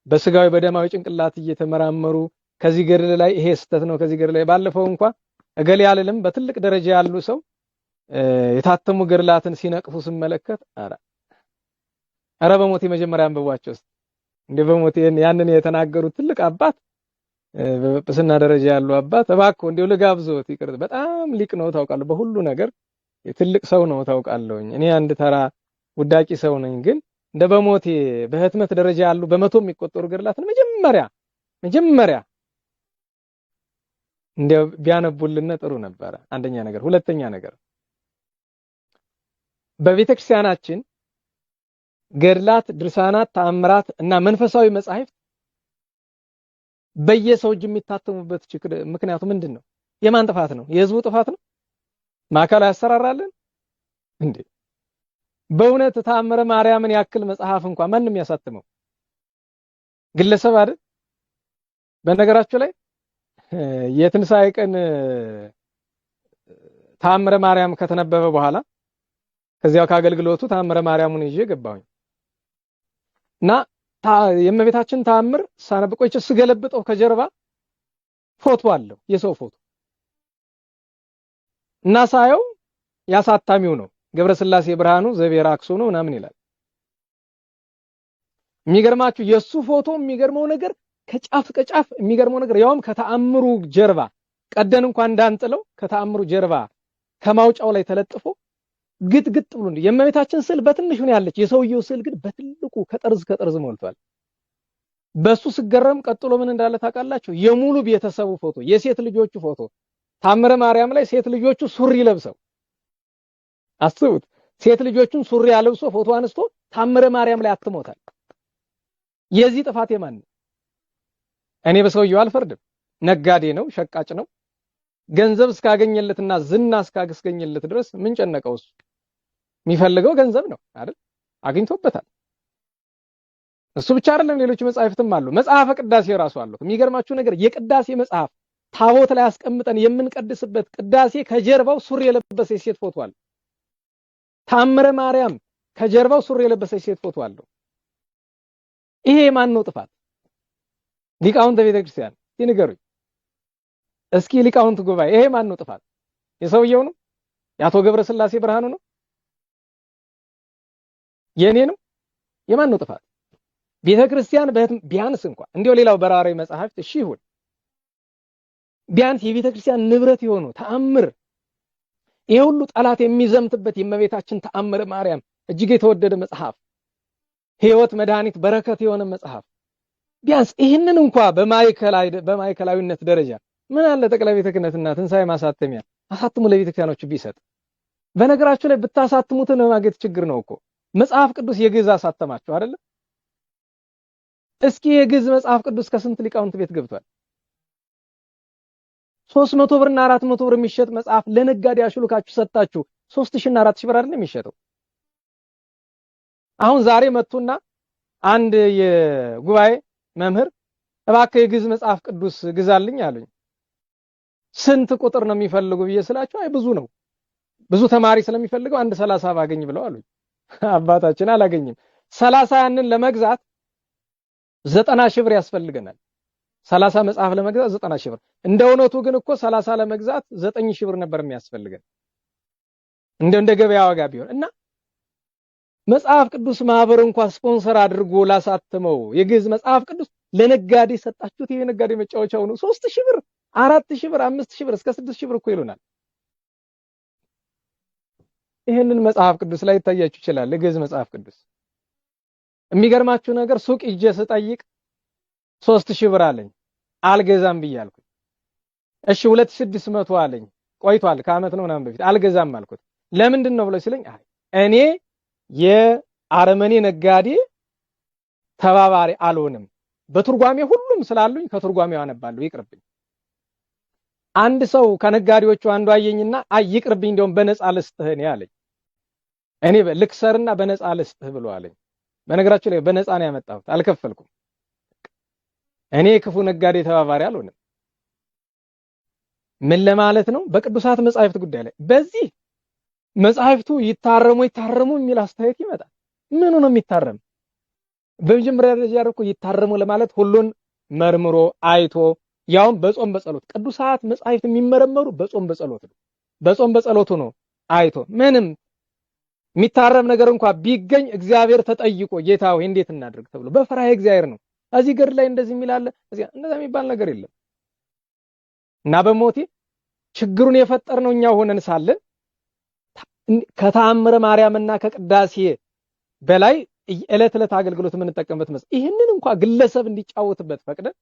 A: በስጋዊ በደማዊ ጭንቅላት እየተመራመሩ ከዚህ ገድል ላይ ይሄ ስህተት ነው ከዚህ ገድል ላይ ባለፈው እንኳን እገሌ ያለንም በትልቅ ደረጃ ያሉ ሰው የታተሙ ገድላትን ሲነቅፉ ስመለከት አረ በሞት የመጀመሪያ አንብቧቸው እንደ በሞቴ ያንን የተናገሩት ትልቅ አባት በጵጵስና ደረጃ ያሉ አባት እባክዎ እንደው ልጋብዞት ይቅር በጣም ሊቅ ነው ታውቃለህ በሁሉ ነገር ትልቅ ሰው ነው ታውቃለሁኝ እኔ አንድ ተራ ውዳቂ ሰው ነኝ ግን እንደ በሞቴ በህትመት ደረጃ ያሉ በመቶ የሚቆጠሩ ገድላትን መጀመሪያ እንደ ቢያነቡልን ጥሩ ነበር አንደኛ ነገር ሁለተኛ ነገር በቤተክርስቲያናችን ገድላት ድርሳናት ተአምራት እና መንፈሳዊ መጻሕፍት በየሰው እጅ የሚታተሙበት ምክንያቱ ምንድነው የማን ጥፋት ነው የህዝቡ ጥፋት ነው ማዕከላዊ ያሰራራልን እንዴ በእውነት ተአምረ ማርያምን ያክል መጽሐፍ እንኳን ማንንም ያሳትመው ግለሰብ አይደል በነገራችሁ ላይ የትንሳኤ ቀን ተአምረ ማርያም ከተነበበ በኋላ ከዚያው ከአገልግሎቱ ተአምረ ማርያምን ይዤ ገባሁኝ እና የእመቤታችን ተአምር ሳነብቆች ስገለብጠው ከጀርባ ፎቶ አለው የሰው ፎቶ እና ሳየው ያሳታሚው ነው ገብረስላሴ ብርሃኑ ዘቤራ አክሱም ምናምን ይላል የሚገርማችሁ የሱ ፎቶ የሚገርመው ነገር ከጫፍ ከጫፍ የሚገርመው ነገር ያውም ከተአምሩ ጀርባ ቀደን እንኳን እንዳንጥለው ከተአምሩ ጀርባ ከማውጫው ላይ ተለጥፎ ግጥግጥ ብሎ እንደ የእመቤታችን ስዕል በትንሹ ነው ያለች የሰውየው ስዕል ግን በትልቁ ከጠርዝ ሞልቷል በሱ ስገረም ቀጥሎ ምን እንዳለ ታውቃላችሁ የሙሉ ቤተሰቡ ፎቶ የሴት ልጆቹ ፎቶ ታምረ ማርያም ላይ ሴት ልጆቹ ሱሪ ለብሰው አስቡት ሴት ልጆቹን ሱሪ ያለብሶ ፎቶ አንስቶ ታምረ ማርያም ላይ አትሞታል የዚህ ጥፋት የማን ነው እኔ በሰውየው አልፈርድም ነጋዴ ነው ሸቃጭ ነው ገንዘብ እስካገኘለትና ዝና እስካገኘለት ድረስ ምን ጨነቀው እሱ የሚፈልገው ገንዘብ ነው አይደል አግኝቶበታል እሱ ብቻ አይደለም ሌሎች መጻሕፍትም አሉ መጽሐፈ ቅዳሴ ራሱ አለው የሚገርማችሁ ነገር የቅዳሴ መጽሐፍ ታቦት ላይ አስቀምጠን የምንቀድስበት ቅዳሴ ከጀርባው ሱሪ የለበሰ ሴት ፎቶ አለ ታምረ ማርያም ከጀርባው ሱሪ የለበሰ ሴት ፎቶ አለው ይሄ ማን ነው ጥፋት ሊቃውንተ ቤተክርስቲያን ይንገሩኝ እስኪ ሊቃውንት ጉባኤ ይሄ ማን ነው ጥፋት የሰውየው ነው ያቶ ገብረስላሴ ብርሃኑ ነው የኔ ነው የማን ነው ጥፋት ቤተክርስቲያን ቢያንስ እንኳን እንዲው ሌላው በራሪ መጽሐፍት እሺ ይሁን ቢያንስ የቤተክርስቲያን ንብረት የሆኑ ተአምር ይሄ ሁሉ ጠላት የሚዘምትበት የእመቤታችን ተአምረ ማርያም እጅግ የተወደደ መጽሐፍ ሕይወት መድኃኒት በረከት የሆነ መጽሐፍ ቢያንስ ይሄንን እንኳን በማዕከላዊነት ደረጃ ምን አለ ጠቅላይ ቤተ ክህነትና ትንሳኤ ማሳተሚያ አሳትሙ ለቤተክርስቲያኖች ቢሰጥ በነገራችሁ ላይ ብታሳትሙት ለማግኘት ችግር ነው እኮ መጽሐፍ ቅዱስ የግዕዝ አሳተማችሁ አይደል እስኪ የግዕዝ መጽሐፍ ቅዱስ ከስንት ሊቃውንት ቤት ገብቷል 300 ብርና 400 ብር የሚሸጥ መጽሐፍ ለነጋዴ አሽሉካችሁ ሰጣችሁ 3000 እና 4000 ብር አይደል የሚሸጠው አሁን ዛሬ መጥቶና አንድ የጉባኤ መምህር እባክህ የግዕዝ መጽሐፍ ቅዱስ ግዛልኝ አሉኝ ስንት ቁጥር ነው የሚፈልጉ ብዬስላችሁ አይ ብዙ ነው ብዙ ተማሪ ስለሚፈልገው አንድ 30 ባገኝ ብለው አሉኝ አባታችን አላገኝም 30 ያንን ለመግዛት 90,000 ብር ያስፈልገናል 30 መጽሐፍ ለመግዛት 90,000 ብር እንደውነቱ ግን እኮ 30 ለመግዛት 9,000 ብር ነበር የሚያስፈልገን እንደ ገበያ ዋጋ ቢሆን እና መጽሐፍ ቅዱስ ማህበር እንኳን ስፖንሰር አድርጎ ላሳተመው የግዕዝ መጽሐፍ ቅዱስ ለነጋዴ ሰጣችሁት ይሄ ነጋዴ መጫወቻው ነው 3,000 ብር 4,000 ብር 5,000 ብር እስከ 6,000 ብር እኮ ይሉናል ይሄንን መጽሐፍ ቅዱስ ላይ ታያችሁ ይችላል ለግዕዝ መጽሐፍ ቅዱስ የሚገርማችሁ ነገር ሱቅ ይዤ ስጠይቅ 3,000 ብር አለኝ አልገዛም ብያለሁ እሺ 2,600 አለኝ ቆይቷል ከአመት ነው ምናምን በፊት አልገዛም አልኩት ለምንድን ነው ብሎ ሲለኝ እኔ የአረመኔ ነጋዴ ተባባሪ አልሆንም በትርጓሜ ሁሉም ስላሉኝ ከትርጓሜው አነባለሁ ይቅርብኝ አንድ ሰው ከነጋዴዎቹ አንዱ አየኝና ይቅርብኝ እንደውም በነፃ ልስጥህ እኔ አለኝ እኔ ልክሰርና በነፃ ልስጥህ ብሎ አለኝ በነገራችሁ ላይ በነፃ ነው ያመጣሁት አልከፈልኩም እኔ ክፉ ነጋዴ ተባባሪ አልሆንም ምን ለማለት ነው በቅዱሳት መጻሕፍት ጉዳይ ላይ በዚህ መጻሕፍቱ ይታረሙ የሚል አስተያየት ይመጣል ምኑ ነው የሚታረም በመጀመሪያ ደረጃ እኮ ይታረሙ ለማለት ሁሉን መርምሮ አይቶ ያውም በጾም በጸሎት ቅዱሳት መጻሕፍት የሚመረመሩ በጾም በጸሎት ነው በጾም በጸሎቱ ነው አይቶ ምንም የሚታረም ነገር እንኳን ቢገኝ እግዚአብሔር ተጠይቆ ጌታ ሆይ እንዴት እናድርግ ተብሎ በፍርሃተ እግዚአብሔር ነው። እዚህ ገድል ላይ እንደዚህ የሚላለ እዚህ እንደዛ የሚባል ነገር የለም። እና በሞቴ ችግሩን የፈጠርነው እኛ ሆነን ሳለን ከተአምረ ማርያምና ከቅዳሴ በላይ ዕለት ዕለት አገልግሎት የምንጠቀምበት መስጠት ይህንን እንኳን ግለሰብ እንዲጫወትበት ፈቅደን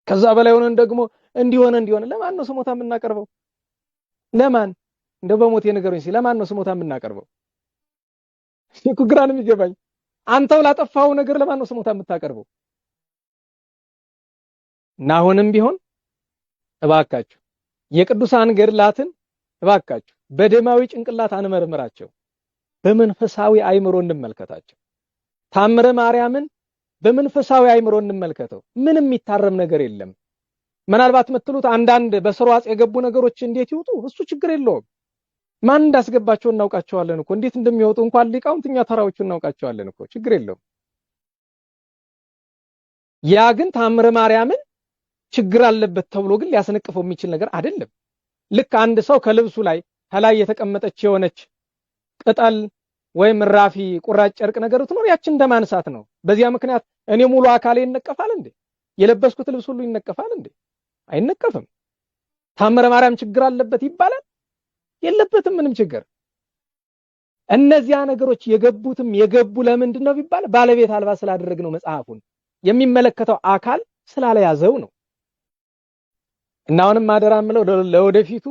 A: ከዛ በላይ ሆነን ደግሞ እንዲሆነ ለማን ነው ስሞታ የምናቀርበው? ለማን እንደው በሞቴ ነገሩኝ ሲል ለማን ነው ስሞታ የምናቀርበው? እኮ ግራ ነው የሚገባኝ። አንተው ላጠፋው ነገር ለማን ነው ስሞታ የምታቀርበው? እና አሁንም ቢሆን እባካችሁ የቅዱሳን ገድላትን እባካችሁ በደማዊ ጭንቅላት አንመርምራቸው፣ በመንፈሳዊ አይምሮ እንመልከታቸው። ታምረ ማርያምን በመንፈሳዊ አይምሮ እንመልከተው። ምንም የሚታረም ነገር የለም። ምናልባት የምትሉት አንዳንድ በስርዓት የገቡ ነገሮች እንዴት ይውጡ? እሱ ችግር የለውም። ማን እንዳስገባቸው እናውቃቸዋለን እኮ። እንዴት እንደሚወጡ እንኳን ሊቃውንትኛ ተራዎቹ እናውቃቸዋለን እኮ። ችግር የለውም። ያ ግን ታምረ ማርያምን ችግር አለበት ተብሎ ግን ሊያስነቅፈው የሚችል ነገር አይደለም። ልክ አንድ ሰው ከልብሱ ላይ ከላይ የተቀመጠች የሆነች ቅጠል ወይም ራፊ ቁራጭ ጨርቅ ነገር ትኖር ያችን እንደማንሳት ነው። በዚያ ምክንያት እኔ ሙሉ አካሌ ይነቀፋል እንዴ? የለበስኩት ልብስ ሁሉ ይነቀፋል እንዴ? አይነቀፍም። ታምረ ማርያም ችግር አለበት ይባላል? የለበትም ምንም ችግር። እነዚያ ነገሮች የገቡትም የገቡ ለምንድን ነው ቢባል ባለቤት አልባ ስላደረግነው መጽሐፉን የሚመለከተው አካል ስላለያዘው ነው። እና አሁንም አደራ የምለው ለወደፊቱ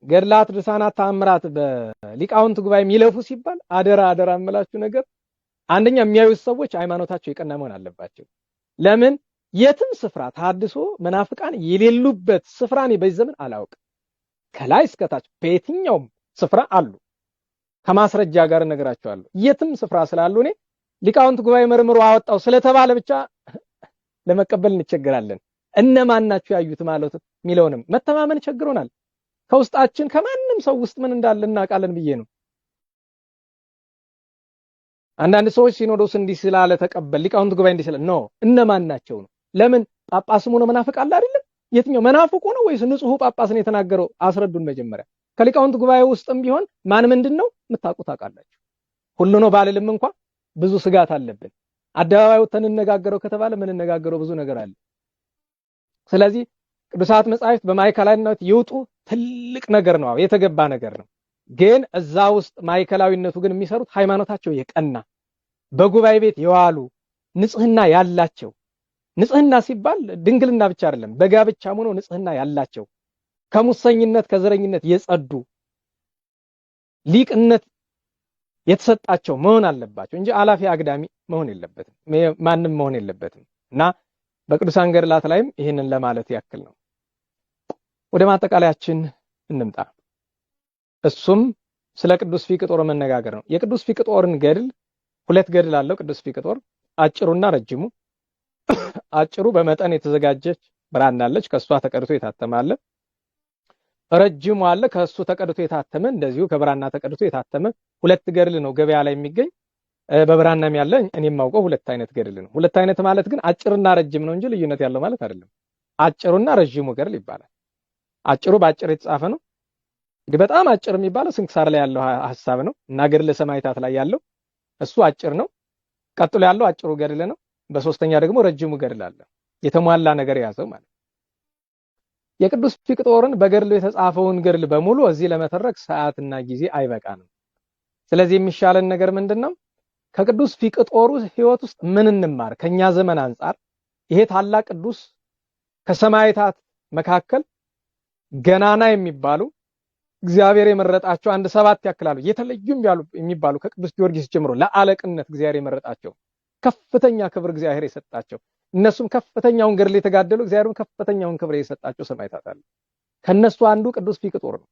A: ገድላት፣ ድርሳናት፣ ተአምራት በሊቃውንት ጉባኤ የሚለፉ ሲባል አደራ የምላችሁ ነገር አንደኛ የሚያዩት ሰዎች ሃይማኖታቸው የቀና መሆን አለባቸው። ለምን የትም ስፍራ ታድሶ መናፍቃን የሌሉበት ስፍራ እኔ በዚህ ዘመን አላውቅም። ከላይ እስከታች በየትኛውም ስፍራ አሉ። ከማስረጃ ጋር እነግራቸዋለሁ። የትም ስፍራ ስላሉ እኔ ሊቃውንት ጉባኤ መርምሮ አወጣው ስለተባለ ብቻ ለመቀበል እንቸገራለን። እነማን ናቸው ያዩት ማለት ሚለውንም መተማመን ቸግሮናል። ከውስጣችን ከማንም ሰው ውስጥ ምን እንዳለ እናውቃለን ብዬ ነው። አንዳንድ ሰዎች ሲኖዶስ እንዲህ ስላለ ተቀበል፣ ሊቃውንት ጉባኤ እንዲህ ስላለ ነው። እነማን ናቸው ነው? ለምን ጳጳስሙ ነው መናፍቅ አለ አይደለም? የትኛው መናፍቁ ነው ወይስ ንጹህ ጳጳስ ነው የተናገረው? አስረዱን መጀመሪያ። ከሊቃውንት ጉባኤ ውስጥም ቢሆን ማን ምንድነው የምታውቁት አውቃላችሁ። ሁሉ ነው ባልልም እንኳን ብዙ ስጋት አለብን። አደባባዩ ተነጋገረው ከተባለ ምን እንነጋገረው ብዙ ነገር አለ። ስለዚህ ቅዱሳት መጻሕፍት በማዕከላዊነት ይውጡ ትልቅ ነገር ነው፣ የተገባ ነገር ነው። ግን እዛ ውስጥ ማዕከላዊነቱ ግን የሚሰሩት ሃይማኖታቸው የቀና በጉባኤ ቤት የዋሉ ንጽህና ያላቸው፣ ንጽህና ሲባል ድንግልና ብቻ አይደለም፣ በጋብቻም ሆኖ ንጽህና ያላቸው፣ ከሙሰኝነት ከዘረኝነት የጸዱ ሊቅነት የተሰጣቸው መሆን አለባቸው እንጂ አላፊ አግዳሚ መሆን የለበትም፣ ማንም መሆን የለበትም። እና በቅዱሳን ገድላት ላይም ይህንን ለማለት ያክል ነው። ወደ ማጠቃለያችን እንምጣ። እሱም ስለ ቅዱስ ፊቅጦር መነጋገር ነው። የቅዱስ ፊቅጦርን ገድል ሁለት ገድል አለው ቅዱስ ፊቅጦር፣ አጭሩና ረጅሙ። አጭሩ በመጠን የተዘጋጀች ብራና አለች፣ ከሷ ተቀድቶ የታተመ አለ። ረጅሙ አለ፣ ከሱ ተቀድቶ የታተመ እንደዚሁ ከብራና ተቀድቶ የታተመ ሁለት ገድል ነው ገበያ ላይ የሚገኝ። በብራናም ያለ እኔም ማውቀው ሁለት አይነት ገድል ነው። ሁለት አይነት ማለት ግን አጭርና ረጅም ነው እንጂ ልዩነት ያለው ማለት አይደለም። አጭሩና ረጅሙ ገድል ይባላል። አጭሩ በአጭር የተጻፈ ነው። እንግዲህ በጣም አጭር የሚባለው ስንክሳር ላይ ያለው ሐሳብ ነው እና ገድለ ሰማዕታት ላይ ያለው እሱ አጭር ነው። ቀጥሎ ያለው አጭሩ ገድል ነው። በሶስተኛ ደግሞ ረጅሙ ገድል አለ፣ የተሟላ ነገር የያዘው ማለት። የቅዱስ ፊቅጦርን በገድሉ የተጻፈውን ገድል በሙሉ እዚህ ለመተረክ ሰዓትና ጊዜ አይበቃንም። ስለዚህ የሚሻለን ነገር ምንድነው? ከቅዱስ ፊቅጦሩ ሕይወት ውስጥ ምን እንማር? ከኛ ዘመን አንጻር ይሄ ታላቅ ቅዱስ ከሰማዕታት መካከል ገናና የሚባሉ እግዚአብሔር የመረጣቸው አንድ 7 ያክላሉ የተለዩም ያሉ የሚባሉ ከቅዱስ ጊዮርጊስ ጀምሮ ለአለቅነት እግዚአብሔር የመረጣቸው ከፍተኛ ክብር እግዚአብሔር የሰጣቸው እነሱም ከፍተኛውን ገድል የተጋደሉ እግዚአብሔርም ከፍተኛውን ክብር የሰጣቸው ሰማዕታት አሉ። ከነሱ አንዱ ቅዱስ ፊቅጦር ነው።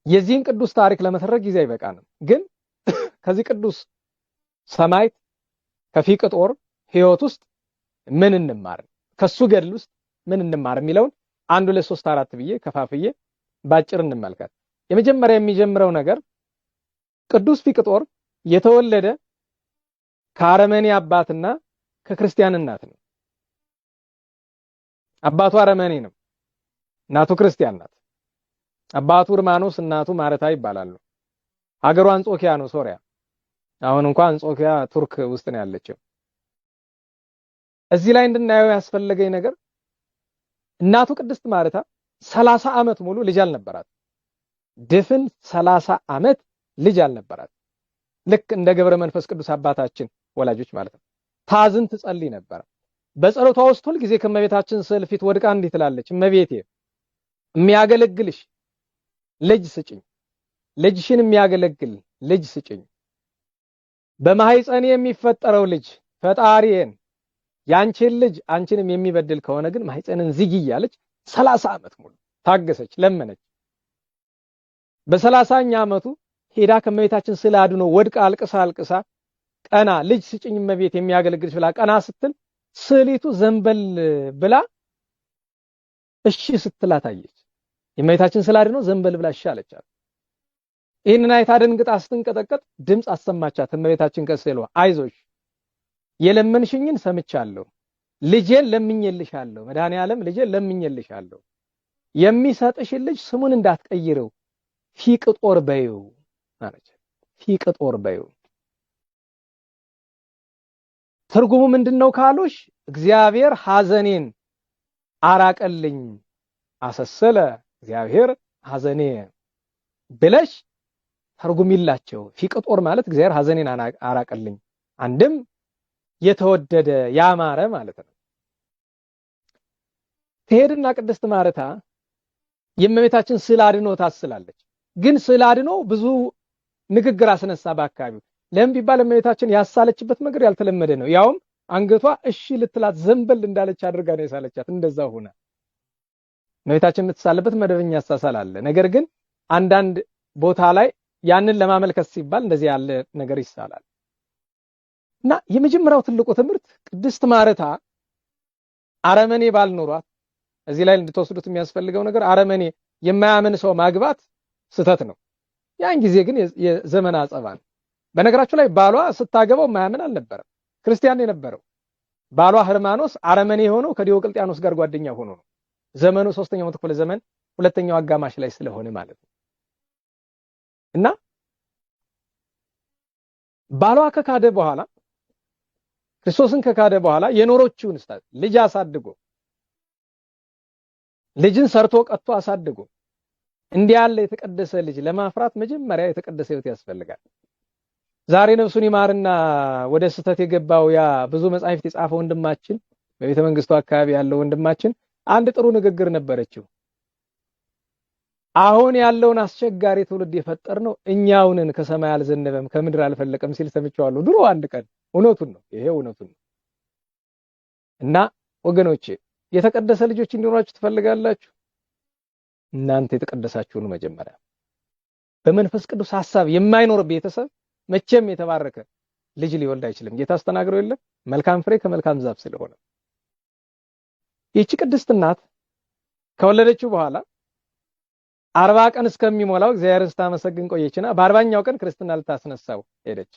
A: የዚህን ቅዱስ ታሪክ ለመተረክ ጊዜ አይበቃንም። ግን ከዚህ ቅዱስ ሰማዕት ከፊቅጦር ሕይወት ውስጥ ምን እንማር፣ ከሱ ገድል ውስጥ ምን እንማር የሚለውን 1 2 3 4 ብዬ ከፋፍዬ ባጭር እንመልከት። የመጀመሪያ የሚጀምረው ነገር ቅዱስ ፊቅጦር የተወለደ ከአረመኔ አባትና ከክርስቲያን እናት ነው። አባቱ አረመኔ ነው፣ እናቱ ክርስቲያን ናት። አባቱ ርማኖስ እናቱ ማረታ ይባላሉ። ሀገሩ አንጾኪያ ነው፣ ሶሪያ። አሁን እንኳን አንጾኪያ ቱርክ ውስጥ ነው ያለችው። እዚህ ላይ እንድናየው ያስፈልገኝ ነገር እናቱ ቅድስት ማረታ 30 ዓመት ሙሉ ልጅ አልነበራት። ድፍን 30 ዓመት ልጅ አልነበራት። ልክ እንደ ገብረ መንፈስ ቅዱስ አባታችን ወላጆች ማለት ነው። ታዝን ትጸልይ ነበር። በጸሎቷ ውስጥ ሁል ጊዜ ከመቤታችን ስዕል ፊት ወድቃ እንዲህ ትላለች፣ እመቤቴ የሚያገለግልሽ ልጅ ስጭኝ፣ ልጅሽን የሚያገለግል ልጅ ስጭኝ። በማህፀኔ የሚፈጠረው ልጅ ፈጣሪዬን ያንቺን ልጅ አንቺንም የሚበድል ከሆነ ግን ማህፀንን ዝጊ እያለች 30 ዓመት ሙሉ ታገሰች፣ ለመነች። በ30ኛ ዓመቱ ሄዳ ከመቤታችን ስዕል አድኖ ወድቃ አልቅሳ ቀና ልጅ ስጭኝ እመቤት የሚያገለግልሽ ብላ ቀና ስትል ስዕሊቱ ዘንበል ብላ እሺ ስትላት አየች። የእመቤታችን ስዕል አድኖ ዘንበል ብላ እሺ አለቻት። ይህንን አይታ ደንግጣ ስትንቀጠቀጥ ድምፅ አሰማቻት እመቤታችን ከስዕሏ፣ አይዞሽ የለመንሽኝን ሰምቻለሁ፣ ልጄን ለምኜልሻለሁ፣ መድኃኔዓለም ልጄን ለምኜልሻለሁ፣ የሚሰጥሽን ልጅ ስሙን እንዳትቀይረው ፊቅጦር በይው አለች። ፊቅጦር በይው ትርጉሙ ምንድነው ካሉሽ፣ እግዚአብሔር ሐዘኔን አራቀልኝ፣ አሰሰለ እግዚአብሔር ሐዘኔ ብለሽ ተርጉሚላቸው። ፊቅጦር ማለት እግዚአብሔር ሐዘኔን አራቀልኝ፣ አንድም የተወደደ ያማረ ማለት ነው። ትሄድና ቅድስት ማረታ የእመቤታችን ስዕል አድኖ ታስላለች። ግን ስዕል አድኖ ብዙ ንግግር አስነሳ በአካባቢው። ለምን ቢባል እመቤታችን ያሳለችበት ነገር ያልተለመደ ነው። ያውም አንገቷ እሺ ልትላት ዘንበል እንዳለች አድርጋ ነው የሳለቻት። እንደዛ ሆነ። እመቤታችን የምትሳለበት መደበኛ አሳሳል አለ። ነገር ግን አንዳንድ ቦታ ላይ ያንን ለማመልከት ሲባል እንደዚህ ያለ ነገር ይሳላል። እና የመጀመሪያው ትልቁ ትምህርት ቅድስት ማረታ አረመኔ ባልኖሯት፣ እዚህ ላይ እንድትወስዱት የሚያስፈልገው ነገር አረመኔ የማያምን ሰው ማግባት ስተት ነው። ያን ጊዜ ግን የዘመን አጸባ ነው። በነገራችሁ ላይ ባሏ ስታገባው ማያምን አልነበረም፣ ክርስቲያን የነበረው። ባሏ ህርማኖስ አረመኔ የሆነው ከዲዮቅልጥያኖስ ጋር ጓደኛ ሆኖ ነው። ዘመኑ 3ኛው መቶ ክፍለ ዘመን ሁለተኛው አጋማሽ ላይ ስለሆነ ማለት ነው። እና ባሏ ከካደ በኋላ ክርስቶስን ከካደ በኋላ የኖሮችውን ልጅ አሳድጎ ልጅን ሰርቶ ቀጥቶ አሳድጎ እንዲህ ያለ የተቀደሰ ልጅ ለማፍራት መጀመሪያ የተቀደሰ ሕይወት ያስፈልጋል። ዛሬ ነፍሱን ይማርና ወደ ስተት የገባው ያ ብዙ መጻሕፍት የጻፈው ወንድማችን በቤተ መንግስቱ አካባቢ ያለው ወንድማችን አንድ ጥሩ ንግግር ነበረችው። አሁን ያለውን አስቸጋሪ ትውልድ የፈጠርነው እኛውንን ከሰማይ አልዘነበም ከምድር አልፈለቀም ሲል ሰምቼዋለሁ ድሮ አንድ ቀን። እውነቱን ነው፣ ይሄ እውነቱን ነው። እና ወገኖቼ የተቀደሰ ልጆች እንዲኖራችሁ ትፈልጋላችሁ? እናንተ የተቀደሳችሁን መጀመሪያ በመንፈስ ቅዱስ ሐሳብ የማይኖር ቤተሰብ መቼም የተባረከ ልጅ ሊወልድ አይችልም። ጌታ አስተናግሮ የለም መልካም ፍሬ ከመልካም ዛፍ ስለሆነ። ይህች ቅድስት እናት ከወለደችው በኋላ 40 ቀን እስከሚሞላው እግዚአብሔርን ስታመሰግን ቆየችና በ40ኛው ቀን ክርስትና ልታስነሳው ሄደች።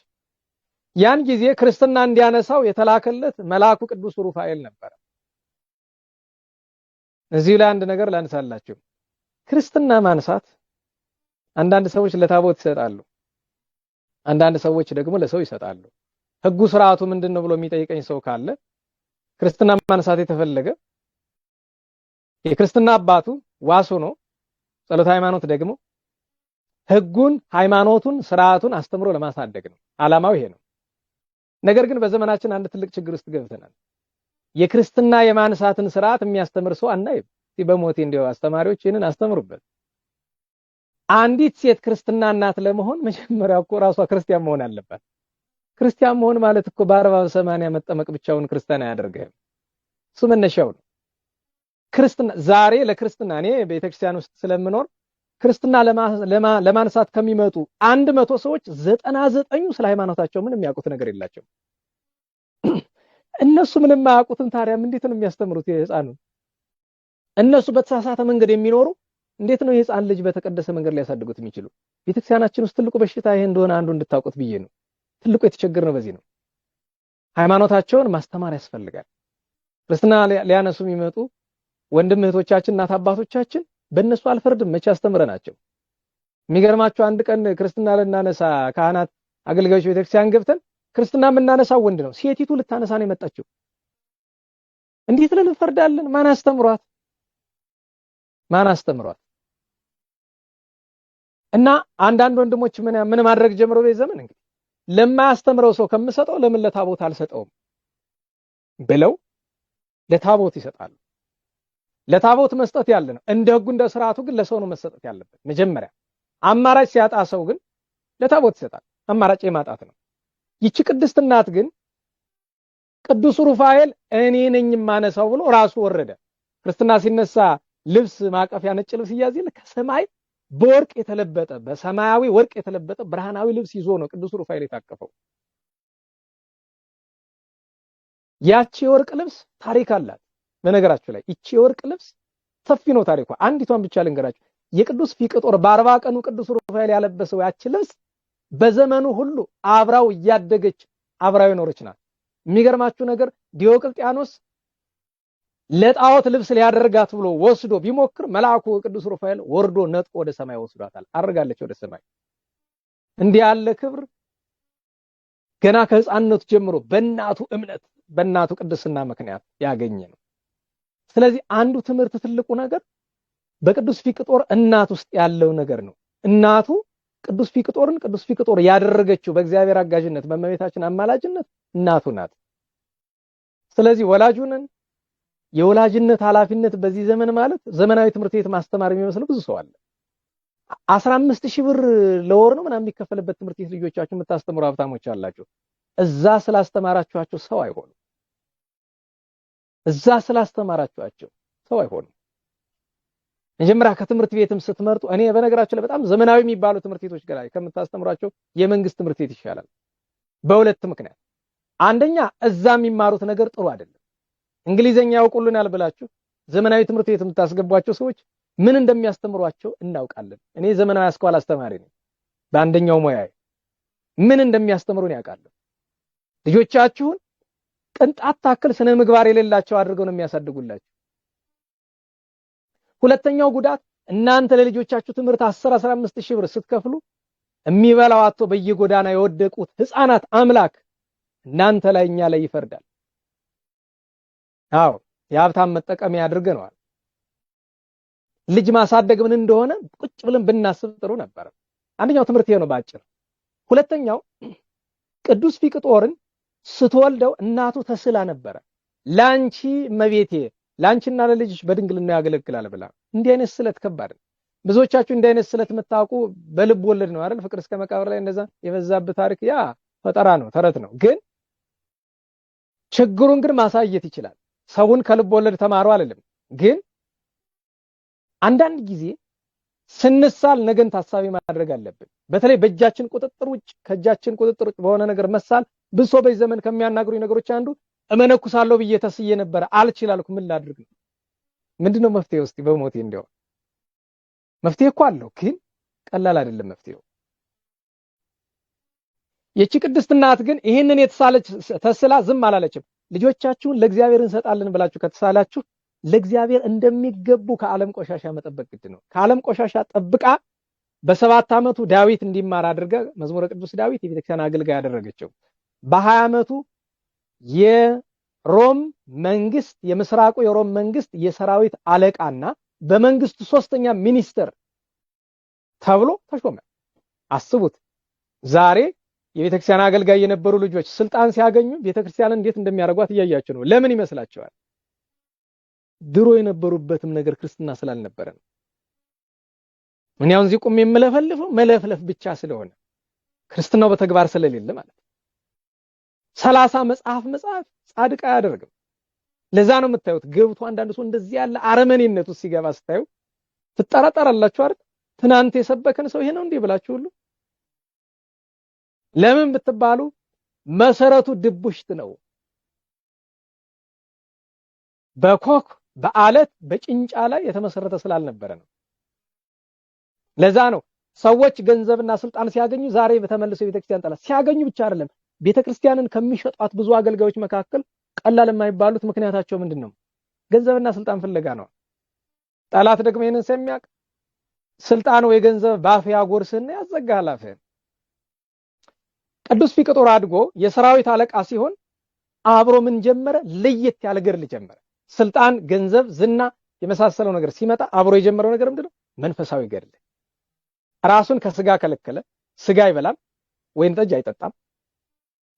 A: ያን ጊዜ ክርስትና እንዲያነሳው የተላከለት መልአኩ ቅዱስ ሩፋኤል ነበር። እዚህ ላይ አንድ ነገር ላንሳላችሁ። ክርስትና ማንሳት አንዳንድ ሰዎች ለታቦት ይሰጣሉ፣ አንዳንድ ሰዎች ደግሞ ለሰው ይሰጣሉ። ህጉ ስርዓቱ ምንድነው ብሎ የሚጠይቀኝ ሰው ካለ ክርስትና ማንሳት የተፈለገ የክርስትና አባቱ ዋስ ሆኖ ጸሎተ ሃይማኖት ደግሞ ህጉን፣ ሃይማኖቱን፣ ስርዓቱን አስተምሮ ለማሳደግ ነው። ዓላማው ይሄ ነው። ነገር ግን በዘመናችን አንድ ትልቅ ችግር ውስጥ ገብተናል። የክርስትና የማንሳትን ስርዓት የሚያስተምር ሰው አናይም። በሞቴ እንደው አስተማሪዎች ይሄንን አስተምሩበት። አንዲት ሴት ክርስትና እናት ለመሆን መጀመሪያ እኮ ራሷ ክርስቲያን መሆን አለባት። ክርስቲያን መሆን ማለት እኮ በ40-80 መጠመቅ ብቻውን ክርስቲያን አያደርግም። እሱ መነሻው ነው። ክርስትና ዛሬ ለክርስትና እኔ ቤተክርስቲያን ውስጥ ስለምኖር ክርስትና ለማንሳት ከሚመጡ 100 ሰዎች 99ኙ ስለ ሃይማኖታቸው ምንም የሚያውቁት ነገር የላቸውም። እነሱ ምንም የማያውቁትን ታዲያ እንዴት ነው የሚያስተምሩት የህፃኑን? እነሱ በተሳሳተ መንገድ የሚኖሩ እንዴት ነው የህፃን ልጅ በተቀደሰ መንገድ ሊያሳድጉት የሚችሉ? ቤተክርስቲያናችን ውስጥ ትልቁ በሽታ ይሄ እንደሆነ አንዱ እንድታውቁት ብዬ ነው። ትልቁ የተቸገርነው በዚህ ነው። ሃይማኖታቸውን ማስተማር ያስፈልጋል። ክርስትና ሊያነሱ የሚመጡ ወንድም እህቶቻችን እናት አባቶቻችን በእነሱ አልፈርድም። መቼ አስተምረናቸው? የሚገርማቸው አንድ ቀን ክርስትና ልናነሳ ካህናት አገልጋዮች ቤተክርስቲያን ገብተን ክርስትና የምናነሳው ወንድ ነው። ሴቲቱ ልታነሳ ነው የመጣችው። እንዴት ብለን እንፈርዳለን? ማን አስተምሯት? ማን አስተምሯት? እና አንዳንድ ወንድሞች ምን ማድረግ ጀምሮ በዘመን እንግዲህ ለማያስተምረው ሰው ከምሰጠው ለምን ለታቦት አልሰጠውም ብለው ለታቦት ይሰጣሉ። ለታቦት መስጠት ያለ ነው። እንደ ሕጉ እንደ ስርዓቱ ግን ለሰው ነው መሰጠት ያለበት። መጀመሪያ አማራጭ ሲያጣ ሰው ግን ለታቦት ይሰጣል። አማራጭ የማጣት ነው። ይቺ ቅድስት እናት ግን ቅዱስ ሩፋኤል እኔ ነኝ ማነሳው ብሎ ራሱ ወረደ። ክርስትና ሲነሳ ልብስ ማቀፊያ ነጭ ልብስ ይያዝል ከሰማይ በወርቅ የተለበጠ በሰማያዊ ወርቅ የተለበጠ ብርሃናዊ ልብስ ይዞ ነው ቅዱስ ሩፋኤል የታቀፈው። ያቺ ወርቅ ልብስ ታሪክ አላት። በነገራችሁ ላይ ይቺ ወርቅ ልብስ ሰፊ ነው ታሪኳ። አንዲቷን ብቻ ልንገራችሁ። የቅዱስ ፊቅጦር በ40 ቀኑ ቅዱስ ሩፋኤል ያለበሰው ያቺ ልብስ በዘመኑ ሁሉ አብራው እያደገች አብራው የኖረች ናት። የሚገርማችሁ ነገር ዲዮቅልጥያኖስ ለጣዖት ልብስ ሊያደርጋት ብሎ ወስዶ ቢሞክር መልአኩ ቅዱስ ሩፋኤል ወርዶ ነጥቆ ወደ ሰማይ ወስዷታል። አርጋለች ወደ ሰማይ። እንዲህ ያለ ክብር ገና ከሕፃንነቱ ጀምሮ በእናቱ እምነት በእናቱ ቅድስና ምክንያት ያገኘ ነው። ስለዚህ አንዱ ትምህርት ትልቁ ነገር በቅዱስ ፊቅጦር እናት ውስጥ ያለው ነገር ነው። እናቱ ቅዱስ ፊቅጦር ያደረገችው በእግዚአብሔር አጋዥነት በእመቤታችን አማላጅነት እናቱ ናት። ስለዚህ ወላጁንን የወላጅነት ኃላፊነት በዚህ ዘመን ማለት ዘመናዊ ትምህርት ቤት ማስተማር የሚመስለው ብዙ ሰው አለ። 15000 ብር ለወር ነው ምናምን የሚከፈልበት ትምህርት ቤት ልጆቻችሁ የምታስተምሩ ሀብታሞች አላችሁ። እዛ ስላስተማራችኋቸው ሰው አይሆኑ። እዛ ስላስተማራችኋቸው ሰው አይሆኑ። መጀመሪያ ከትምህርት ቤትም ስትመርጡ እኔ በነገራችሁ ላይ በጣም ዘመናዊ የሚባሉ ትምህርት ቤቶች ጋር ከምታስተምሯቸው የመንግስት ትምህርት ቤት ይሻላል። በሁለት ምክንያት። አንደኛ እዛ የሚማሩት ነገር ጥሩ አይደለም። እንግሊዘኛ ያውቁልናል ብላችሁ ዘመናዊ ትምህርት ቤት የምታስገቧቸው ሰዎች ምን እንደሚያስተምሯቸው እናውቃለን። እኔ ዘመናዊ አስኳል አስተማሪ ነኝ። በአንደኛው ሙያዬ ምን እንደሚያስተምሩን ያውቃለሁ። ልጆቻችሁን ቅንጣት ታክል ስነ ምግባር የሌላቸው አድርገው ነው የሚያሳድጉላችሁ። ሁለተኛው ጉዳት እናንተ ለልጆቻችሁ ትምህርት 10-15 ሺህ ብር ስትከፍሉ የሚበላው አጥቶ በየጎዳና የወደቁት ህፃናት አምላክ እናንተ ላይ እኛ ላይ ይፈርዳል። አዎ የሀብታም መጠቀሚያ ያድርገናል። ልጅ ማሳደግ ምን እንደሆነ ቁጭ ብለን ብናስብ ጥሩ ነበር። አንደኛው ትምህርት ይሄ ነው ባጭር። ሁለተኛው ቅዱስ ፊቅጦርን ስትወልደው እናቱ ተስላ ነበር። ላንቺ እመቤቴ ላንቺና ለልጅሽ በድንግልና ያገለግላል ብላ። እንዲህ አይነት ስለት ከባድ ነው። ብዙዎቻችሁ እንዲህ አይነት ስለት የምታውቁ በልብ ወለድ ነው አይደል? ፍቅር እስከ መቃብር ላይ እንደዛ የበዛበት ታሪክ ያ ፈጠራ ነው፣ ተረት ነው። ግን ችግሩን ግን ማሳየት ይችላል። ሰውን ከልብ ወለድ ተማሩ አይደለም። ግን አንዳንድ ጊዜ ስንሳል ነገን ታሳቢ ማድረግ አለብን። በተለይ በእጃችን ቁጥጥር ውጭ ከእጃችን ቁጥጥር ውጭ በሆነ ነገር መሳል ብሶ በዚህ ዘመን ከሚያናግሩኝ ነገሮች አንዱ እመነኩሳለሁ ብዬ ተስዬ ነበር አልችላልኩ ምን ላድርግ ነው። ምንድነው መፍትሄው? እስቲ በሞቴ እንደው መፍትሄ እኮ አለው፣ ግን ቀላል አይደለም መፍትሄው። የቺ ቅድስት እናት ግን ይሄንን የተሳለች ተስላ ዝም አላለችም። ልጆቻችሁን ለእግዚአብሔር እንሰጣለን ብላችሁ ከተሳላችሁ ለእግዚአብሔር እንደሚገቡ ከዓለም ቆሻሻ መጠበቅ ግድ ነው። ከዓለም ቆሻሻ ጠብቃ በ7 ዓመቱ ዳዊት እንዲማር አድርጋ መዝሙረ ቅዱስ ዳዊት የቤተክርስቲያን አገልጋይ ያደረገችው። በ20 ዓመቱ የሮም መንግስት የምስራቁ የሮም መንግስት የሰራዊት አለቃና በመንግስቱ 3ኛ ሚኒስተር ተብሎ ተሾመ። አስቡት ዛሬ የቤተክርስቲያን አገልጋይ የነበሩ ልጆች ስልጣን ሲያገኙ ቤተክርስቲያንን እንዴት እንደሚያደርጓት እያያችሁ ነው። ለምን ይመስላችኋል? ድሮ የነበሩበትም ነገር ክርስትና ስላልነበረ ነው። እኔ አሁን እዚህ ቆሜ የምለፈልፈው መለፍለፍ ብቻ ስለሆነ ክርስትናው በተግባር ስለሌለ ማለት ነው። 30 መጽሐፍ ጻድቅ አያደርግም። ለዛ ነው የምታዩት ገብቶ አንዳንድ ሰው እንደዚህ ያለ አረመኔነት ውስጥ ሲገባ ስታዩ ትጠራጠራላችሁ አይደል? ትናንት የሰበከን ሰው ይሄ ነው እንዴ ብላችሁ ሁሉ ለምን ብትባሉ መሰረቱ ድቡሽት ነው። በኮክ በአለት በጭንጫ ላይ የተመሰረተ ስላልነበረ ነው። ለዛ ነው ሰዎች ገንዘብና ስልጣን ሲያገኙ ዛሬ በተመለሰው ቤተክርስቲያን ጠላት ሲያገኙ ብቻ አይደለም ቤተክርስቲያንን ከሚሸጧት ብዙ አገልጋዮች መካከል ቀላል የማይባሉት ምክንያታቸው ምንድነው? ገንዘብና ስልጣን ፍለጋ ነው። ጠላት ደግሞ ይሄንን ስለሚያውቅ ስልጣን ወይ ገንዘብ ባፍ ያጎርስና ያዘጋል አፍህን። ቅዱስ ፊቅጦር አድጎ የሰራዊት አለቃ ሲሆን አብሮ ምን ጀመረ? ለየት ያለ ገድል ጀመረ። ስልጣን፣ ገንዘብ፣ ዝና የመሳሰለው ነገር ሲመጣ አብሮ የጀመረው ነገር ምንድነው? መንፈሳዊ ገድል። ራሱን ከስጋ ከለከለ። ስጋ አይበላም፣ ወይን ጠጅ አይጠጣም፣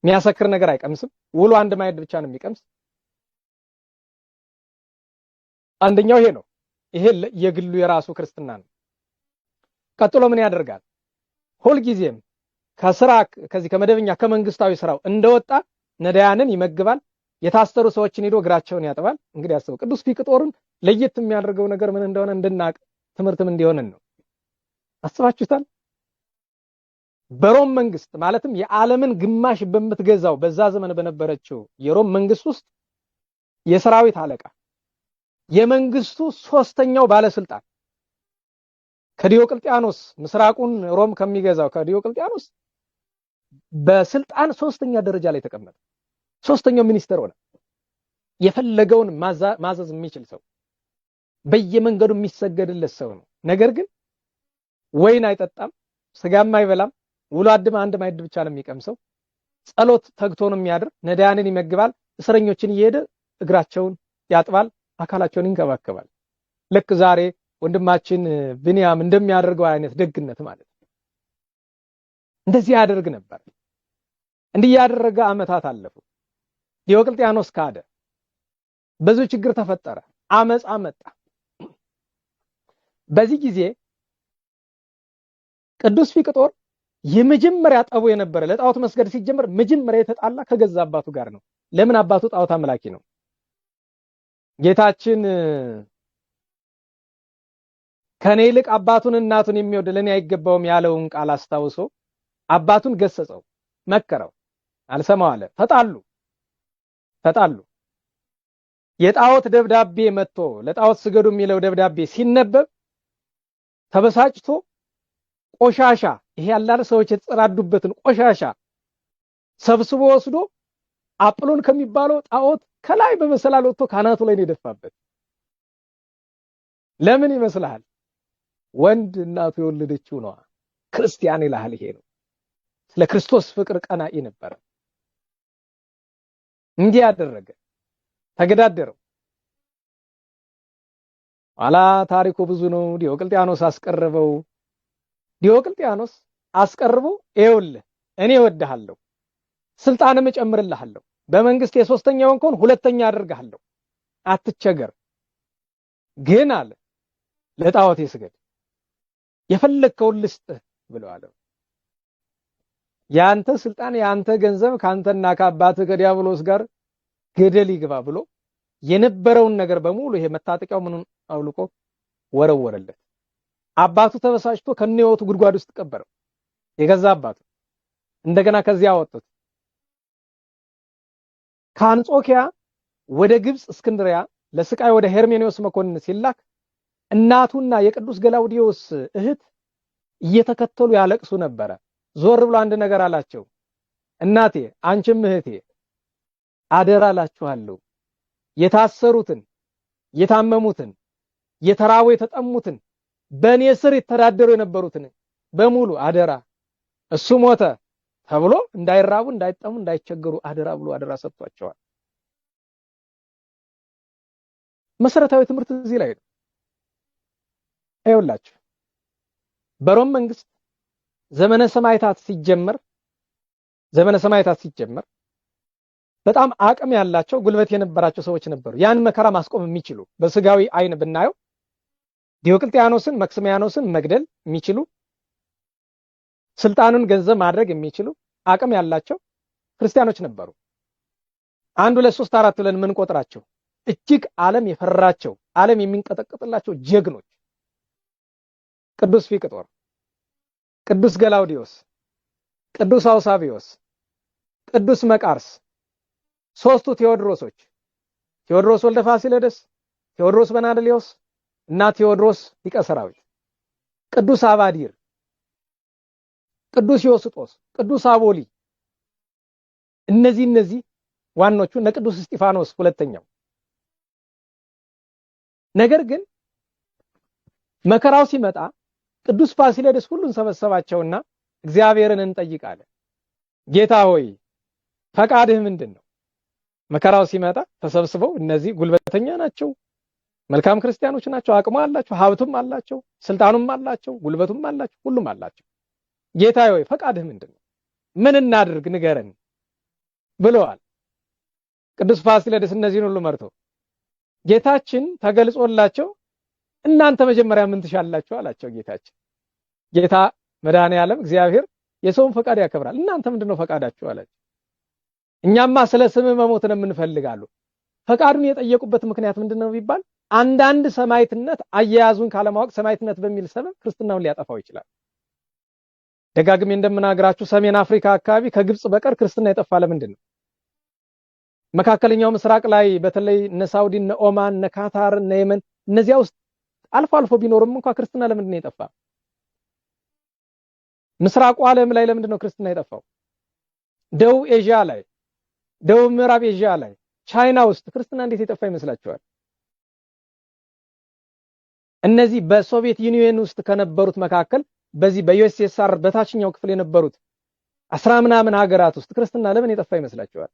A: የሚያሰክር ነገር አይቀምስም። ውሎ አንድ ማዕድ ብቻ ነው የሚቀምስ። አንደኛው ይሄ ነው። ይሄ የግሉ የራሱ ክርስትና ነው። ቀጥሎ ምን ያደርጋል? ሁልጊዜም ከስራ ከዚህ ከመደበኛ ከመንግስታዊ ስራው እንደወጣ ነዳያንን ይመግባል። የታሰሩ ሰዎችን ሄዶ እግራቸውን ያጥባል። እንግዲህ አስበው፣ ቅዱስ ፊቅጦርን ለየት የሚያደርገው ነገር ምን እንደሆነ እንድናቅ ትምህርትም እንዲሆነን ነው። አስባችሁታል? በሮም መንግስት ማለትም የዓለምን ግማሽ በምትገዛው በዛ ዘመን በነበረችው የሮም መንግስት ውስጥ የሰራዊት አለቃ፣ የመንግስቱ ሶስተኛው ባለስልጣን ከዲዮቅልጥያኖስ ምስራቁን ሮም ከሚገዛው ከዲዮቅልጥያኖስ በስልጣን ሶስተኛ ደረጃ ላይ ተቀመጠ። ሶስተኛው ሚኒስተር ሆነ። የፈለገውን ማዘዝ የሚችል ሰው፣ በየመንገዱ የሚሰገድለት ሰው ነው። ነገር ግን ወይን አይጠጣም፣ ስጋም አይበላም፣ ውሎ አድማ አንድ ማዕድ ብቻ ነው የሚቀምሰው። ጸሎት ተግቶ ነው የሚያድር። ነዳያንን ይመግባል። እስረኞችን እየሄደ እግራቸውን ያጥባል፣ አካላቸውን ይንከባከባል። ልክ ዛሬ ወንድማችን ብንያም እንደሚያደርገው አይነት ደግነት ማለት ነው። እንደዚህ ያደርግ ነበር። እንዲህ ያደረገ አመታት አለፉ። ዲዮቅልጥያኖስ ካደ። ብዙ ችግር ተፈጠረ። አመጽ መጣ። በዚህ ጊዜ ቅዱስ ፊቅጦር የመጀመሪያ ጠቡ የነበረ ለጣዖት መስገድ ሲጀምር መጀመሪያ የተጣላ ከገዛ አባቱ ጋር ነው። ለምን? አባቱ ጣዖት አምላኪ ነው። ጌታችን ከኔ ይልቅ አባቱን እናቱን የሚወድ ለኔ አይገባውም ያለውን ቃል አስታውሶ አባቱን ገሰጸው፣ መከረው። አልሰማው አለ። ተጣሉ። የጣዖት ደብዳቤ መጥቶ ለጣዖት ስገዱ የሚለው ደብዳቤ ሲነበብ ተበሳጭቶ ቆሻሻ፣ ይሄ ያላለ ሰዎች የተጸዳዱበትን ቆሻሻ ሰብስቦ ወስዶ አጵሎን ከሚባለው ጣዖት ከላይ በመሰላል ወጥቶ ካናቱ ላይ ነው የደፋበት። ለምን ይመስልሃል? ወንድ እናቱ የወለደችው ነው። ክርስቲያን ይላል። ይሄ ነው። ስለ ክርስቶስ ፍቅር ቀናኢ ነበር። እንዲህ ያደረገ ተገዳደረው። ኋላ ታሪኩ ብዙ ነው። ዲዮቅልጥያኖስ አስቀርበው። ዲዮቅልጥያኖስ አስቀርቦ ይኸውልህ እኔ እወድሃለሁ፣ ስልጣንም እጨምርልሃለሁ፣ በመንግስት የሶስተኛውን ከሆነ ሁለተኛ አደርግሃለሁ፣ አትቸገር፣ ግን አለ ለጣዖት ስገድ፣ የፈለግከውን ልስጥህ ብለዋለሁ። ያንተ ስልጣን ያንተ ገንዘብ ካንተና ከአባትህ ከዲያብሎስ ጋር ገደል ይግባ ብሎ የነበረውን ነገር በሙሉ ይሄ መታጠቂያው ምኑን አውልቆ ወረወረለት። አባቱ ተበሳጭቶ ከነህይወቱ ጉድጓድ ውስጥ ቀበረው። የገዛ አባቱ እንደገና ከዚያ አወጡት። ከአንጾኪያ ወደ ግብጽ እስክንድሪያ ለስቃይ ወደ ሄርሜኔዎስ መኮንን ሲላክ እናቱና የቅዱስ ገላውዲዮስ እህት እየተከተሉ ያለቅሱ ነበረ። ዞር ብሎ አንድ ነገር አላቸው። እናቴ አንቺም እህቴ አደራ እላችኋለሁ፣ የታሰሩትን፣ የታመሙትን፣ የተራቡ የተጠሙትን፣ በእኔ ስር የተዳደሩ የነበሩትን በሙሉ አደራ፣ እሱ ሞተ ተብሎ እንዳይራቡ፣ እንዳይጠሙ፣ እንዳይቸገሩ አደራ ብሎ አደራ ሰጥቷቸዋል። መሰረታዊ ትምህርት እዚህ ላይ ነው። አይውላችሁ በሮም መንግስት ዘመነ ሰማዕታት ሲጀመር በጣም አቅም ያላቸው ጉልበት የነበራቸው ሰዎች ነበሩ። ያን መከራ ማስቆም የሚችሉ በስጋዊ አይን ብናየው ዲዮቅልጥያኖስን መክስሚያኖስን መግደል የሚችሉ ስልጣኑን ገንዘብ ማድረግ የሚችሉ አቅም ያላቸው ክርስቲያኖች ነበሩ። 1 2 3 4 ብለን ምን ቆጥራቸው እጅግ ዓለም የፈራቸው ዓለም የሚንቀጠቀጥላቸው ጀግኖች ቅዱስ ፊቅጦር፣ ቅዱስ ገላውዲዮስ፣ ቅዱስ አውሳቢዮስ፣ ቅዱስ መቃርስ፣ ሶስቱ ቴዎድሮሶች፣ ቴዎድሮስ ወልደ ፋሲለደስ፣ ቴዎድሮስ በናድሊዮስ እና ቴዎድሮስ ሊቀ ሰራዊት፣ ቅዱስ አባዲር፣ ቅዱስ ዮስጦስ፣ ቅዱስ አቦሊ፣ እነዚህ ዋኖቹ እነ ቅዱስ እስጢፋኖስ ሁለተኛው። ነገር ግን
B: መከራው ሲመጣ ቅዱስ ፋሲለደስ ሁሉን ሰበሰባቸውና እግዚአብሔርን እንጠይቃለን። ጌታ ሆይ ፈቃድህ ምንድነው? መከራው ሲመጣ ተሰብስበው እነዚህ ጉልበተኛ ናቸው፣ መልካም ክርስቲያኖች ናቸው፣ አቅሙ አላቸው፣ ሀብቱም አላቸው፣ ስልጣኑም አላቸው፣ ጉልበቱም አላቸው፣ ሁሉም አላቸው። ጌታ ሆይ ፈቃድህ ምንድነው? ምን እናድርግ ንገረን ብለዋል። ቅዱስ ፋሲለደስ እነዚህን ሁሉ መርቶ ጌታችን ተገልጾላቸው እናንተ መጀመሪያ ምን ትሻላችሁ አላቸው። ጌታ መድኃኔዓለም እግዚአብሔር የሰውን ፈቃድ ያከብራል። እናንተ ምንድነው ፈቃዳችሁ አላቸው። እኛማ ስለ ስም መሞትን እንፈልጋሉ። ፈቃዱን የጠየቁበት ምክንያት ምንድነው ቢባል አንዳንድ ሰማዕትነት አያያዙን ካለማወቅ ሰማዕትነት በሚል ሰበብ ክርስትናውን ሊያጠፋው ይችላል። ደጋግሜ እንደምናገራችሁ ሰሜን አፍሪካ አካባቢ ከግብጽ በቀር ክርስትና የጠፋ ለምንድን ነው? መካከለኛው ምስራቅ ላይ በተለይ እነ ሳውዲ፣ እነ ኦማን፣ እነ ካታር፣ እነ የመን እነዚያ ውስጥ አልፎ አልፎ ቢኖርም እንኳን ክርስትና ለምንድን ነው የጠፋ? ምስራቁ ዓለም ላይ ለምንድን ነው ክርስትና የጠፋው? ደቡብ ኤዥያ ላይ፣ ደቡብ ምዕራብ ኤዥያ ላይ፣ ቻይና ውስጥ ክርስትና እንዴት የጠፋ ይመስላችኋል? እነዚህ በሶቪየት ዩኒየን ውስጥ ከነበሩት መካከል በዚህ በዩኤስኤስአር በታችኛው ክፍል የነበሩት 10 ምናምን ሀገራት ውስጥ ክርስትና ለምን የጠፋ ይመስላችኋል?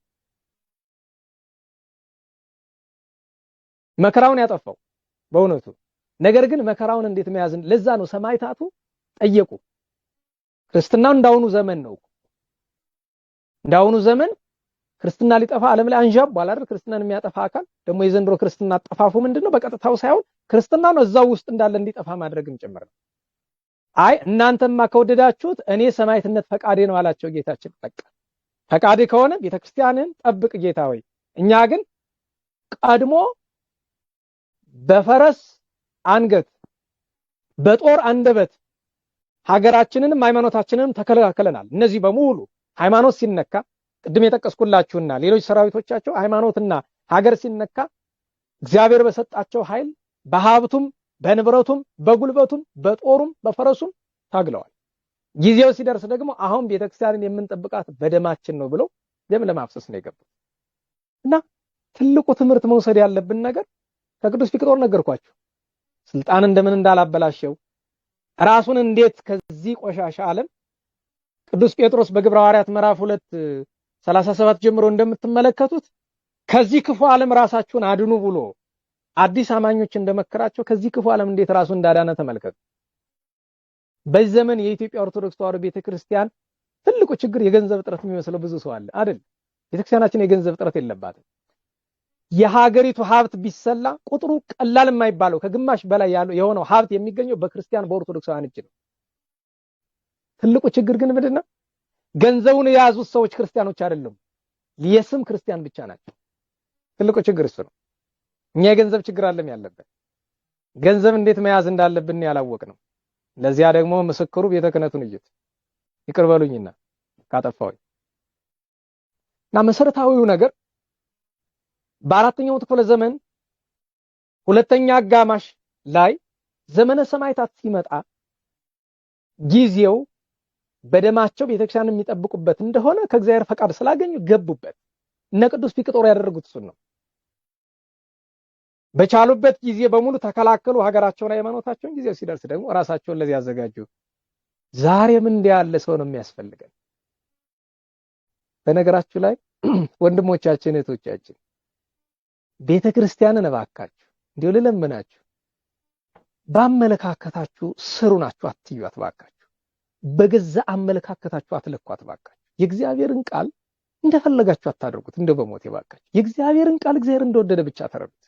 B: መከራውን ያጠፋው በእውነቱ። ነገር ግን መከራውን እንዴት መያዝን ለዛ ነው ሰማዕታቱ ጠየቁ። ክርስትናው እንዳሁኑ ዘመን ነው። እንዳሁኑ ዘመን ክርስትና ሊጠፋ ዓለም ላይ አንዣቧል አይደል? ክርስትናን የሚያጠፋ አካል ደግሞ የዘንድሮ ክርስትና አጠፋፉ ምንድነው? በቀጥታው ሳይሆን ክርስትናው ነው እዛው ውስጥ እንዳለ እንዲጠፋ ማድረግም ጭምር ነው። አይ እናንተማ ከወደዳችሁት እኔ ሰማዕትነት ፈቃዴ ነው አላቸው ጌታችን። በቃ ፈቃዴ ከሆነ ቤተክርስቲያንን ጠብቅ ጌታ ሆይ፣ እኛ ግን ቀድሞ በፈረስ አንገት በጦር አንደበት ሀገራችንንም ሃይማኖታችንንም ተከላክለናል። እነዚህ በሙሉ ሃይማኖት ሲነካ ቅድም የጠቀስኩላችሁና ሌሎች ሰራዊቶቻቸው ሃይማኖትና ሀገር ሲነካ እግዚአብሔር በሰጣቸው ኃይል በሀብቱም በንብረቱም በጉልበቱም በጦሩም በፈረሱም ታግለዋል። ጊዜው ሲደርስ ደግሞ አሁን ቤተክርስቲያንን የምንጠብቃት በደማችን ነው ብለው ደም ለማፍሰስ ነው የገቡት። እና ትልቁ ትምህርት መውሰድ ያለብን ነገር ከቅዱስ ፊቅጦር ነገርኳችሁ። ስልጣን እንደምን እንዳላበላሸው ራሱን እንዴት ከዚህ ቆሻሻ ዓለም ቅዱስ ጴጥሮስ በግብረ ሐዋርያት ምዕራፍ 2:37 ጀምሮ እንደምትመለከቱት ከዚህ ክፉ ዓለም ራሳችሁን አድኑ ብሎ አዲስ አማኞች እንደመከራቸው ከዚህ ክፉ ዓለም እንዴት ራሱ እንዳዳነ ተመልከቱ። በዚህ ዘመን የኢትዮጵያ ኦርቶዶክስ ተዋሕዶ ቤተክርስቲያን ትልቁ ችግር የገንዘብ እጥረት የሚመስለው ብዙ ሰው አለ አይደል? ቤተክርስቲያናችን የገንዘብ እጥረት የለባትም። የሀገሪቱ ሀብት ቢሰላ ቁጥሩ ቀላል የማይባለው ከግማሽ በላይ ያለው የሆነው ሀብት የሚገኘው በክርስቲያን በኦርቶዶክሳውያን እጅ ነው። ትልቁ ችግር ግን ምንድነው? ገንዘቡን የያዙት ሰዎች ክርስቲያኖች አይደሉም፣ የስም ክርስቲያን ብቻ ናቸው። ትልቁ ችግር እሱ ነው። እኛ የገንዘብ ችግር አለም ያለበት ገንዘብ እንዴት መያዝ እንዳለብን ያላወቅነው። ለዚያ ደግሞ ምስክሩ ቤተ ክህነቱን እዩት። ይቅር በሉኝና ካጠፋሁኝ እና መሰረታዊው ነገር በአራተኛው ክፍለ ዘመን ሁለተኛ አጋማሽ ላይ ዘመነ ሰማዕታት ሲመጣ ጊዜው በደማቸው ቤተክርስቲያን የሚጠብቁበት እንደሆነ ከእግዚአብሔር ፈቃድ ስላገኙ ገቡበት። እነ ቅዱስ ፊቅጦር ያደረጉት እሱን ነው። በቻሉበት ጊዜ በሙሉ ተከላከሉ ሀገራቸውን፣ ሃይማኖታቸውን። ጊዜው ሲደርስ ደግሞ ራሳቸውን ለዚህ ያዘጋጁ። ዛሬም እንዲህ ያለ ሰው ነው የሚያስፈልገን። በነገራችሁ ላይ ወንድሞቻችን እህቶቻችን ቤተክርስቲያንን እባካችሁ እንዲሁ ልለምናችሁ በአመለካከታችሁ ስሩ ናችሁ አትዩት እባካችሁ። በገዛ አመለካከታችሁ አትለኳት እባካችሁ። የእግዚአብሔርን ቃል እንደፈለጋችሁ አታድርጉት። እንደው በሞት እባካችሁ የእግዚአብሔርን ቃል እግዚአብሔር እንደወደደ ብቻ ተረዱት።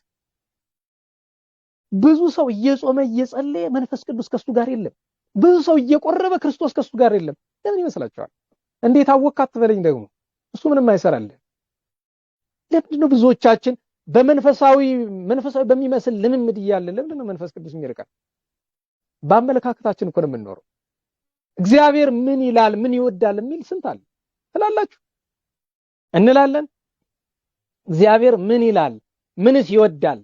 B: ብዙ ሰው እየጾመ እየጸለየ መንፈስ ቅዱስ ከሱ ጋር የለም። ብዙ ሰው እየቆረበ ክርስቶስ ከሱ ጋር የለም። ለምን ይመስላችኋል? እንዴት አወቅክ አትበለኝ። ደግሞ እሱ ምንም አይሰራልን። ለምንድን ነው ብዙዎቻችን በመንፈሳዊ በሚመስል ልምምድ እያለ ለምንድን ነው መንፈስ ቅዱስ የሚርቀን? በአመለካከታችን እኮ ነው የምንኖረው። እግዚአብሔር ምን ይላል ምን ይወዳል የሚል ስንት አለ ትላላችሁ? እንላለን። እግዚአብሔር ምን ይላል ምንስ ይወዳል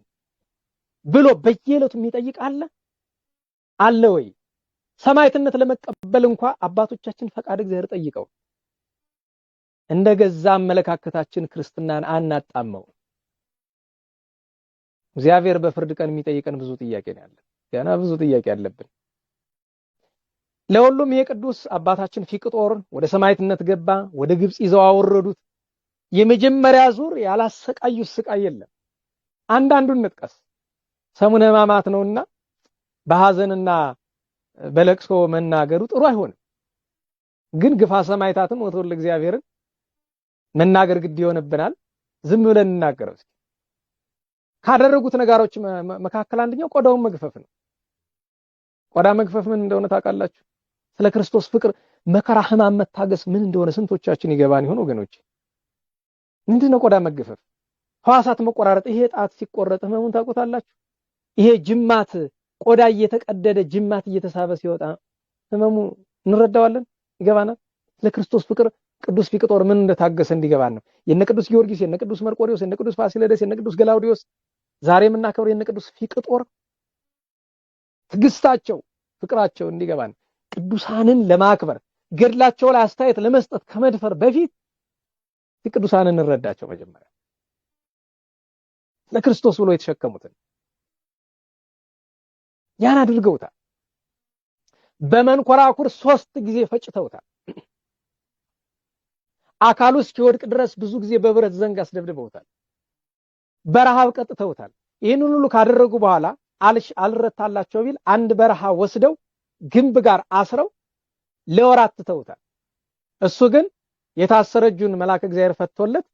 B: ብሎ በየዕለቱ የሚጠይቅ አለ ወይ? ሰማዕትነት ለመቀበል እንኳን አባቶቻችን ፈቃድ እግዚአብሔር ጠይቀው እንደገዛ አመለካከታችን ክርስትናን አናጣመው። እግዚአብሔር በፍርድ ቀን የሚጠይቀን ብዙ ጥያቄ ነው ያለው። ገና ብዙ ጥያቄ አለብን። ለሁሉም ይሄ ቅዱስ አባታችን ፊቅጦር ወደ ሰማዕትነት ገባ። ወደ ግብጽ ይዘው አወረዱት። የመጀመሪያ ዙር ያላሰቃዩት ስቃይ የለም። አንዳንዱን እንጥቀስ። ሰሙነ ሕማማት ነውና በሐዘንና በለቅሶ መናገሩ ጥሩ አይሆንም። ግን ግፋ ሰማዕታትን ሞተው ለእግዚአብሔርን መናገር ግድ ይሆንብናል። ዝም ብለን እንናገረው። ካደረጉት ነገሮች መካከል አንደኛው ቆዳውን መግፈፍ ነው። ቆዳ መግፈፍ ምን እንደሆነ ታውቃላችሁ? ስለ ክርስቶስ ፍቅር መከራ፣ ሕማም መታገስ ምን እንደሆነ ስንቶቻችን ይገባን ይሆን ወገኖች? ምንድነው ቆዳ መግፈፍ? ሕዋሳት መቆራረጥ። ይሄ ጣት ሲቆረጥ ሕመሙን ታውቁታላችሁ? ይሄ ጅማት ቆዳ እየተቀደደ ጅማት እየተሳበ ሲወጣ ሕመሙ እንረዳዋለን፣ ይገባናል። ለክርስቶስ ፍቅር ቅዱስ ፊቅጦር ምን እንደታገሰ እንዲገባን ነው። የነ ቅዱስ ጊዮርጊስ፣ የነ ቅዱስ መርቆሬዎስ፣ የነ ቅዱስ ፋሲለደስ፣ የነ ቅዱስ ገላውዲዮስ ዛሬ የምናከብረው የነ ቅዱስ ፊቅጦር ትግስታቸው፣ ፍቅራቸው እንዲገባን ቅዱሳንን ለማክበር ገድላቸው ላይ አስተያየት ለመስጠት ከመድፈር በፊት ቅዱሳንን እንረዳቸው። መጀመሪያ ለክርስቶስ ብሎ የተሸከሙትን ያን አድርገውታል። በመንኮራኩር 3 ጊዜ ፈጭተውታል። አካሉ እስኪወድቅ ድረስ ብዙ ጊዜ በብረት ዘንግ አስደብድበውታል። በረሃብ ቀጥተውታል። ይህንን ሁሉ ካደረጉ በኋላ አልረታላቸው ቢል አንድ በረሃ ወስደው ግንብ ጋር አስረው ለወራት ትተውታል። እሱ ግን የታሰረ እጁን መልአከ እግዚአብሔር ፈቶለት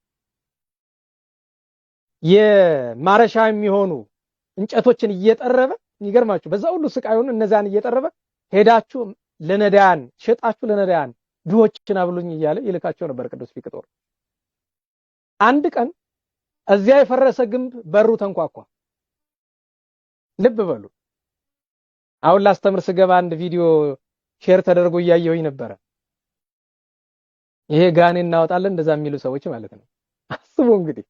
B: የማረሻ የሚሆኑ እንጨቶችን እየጠረበ ይገርማችሁ፣ በዛ ሁሉ ስቃዩን እነዛን እየጠረበ ሄዳችሁ ለነዳያን ሸጣችሁ ለነዳያን ድሆችን አብሉኝ እያለ ይልካቸው ነበር ቅዱስ ፊቅጦር። አንድ ቀን እዚያ የፈረሰ ግንብ በሩ ተንኳኳ። ልብ በሉ። አሁን ላስተምር ስገባ አንድ ቪዲዮ ሼር ተደርጎ እያየሁኝ ነበረ። ይሄ ጋኔን እናወጣለን እንደዛ የሚሉ ሰዎች ማለት ነው። አስቡ እንግዲህ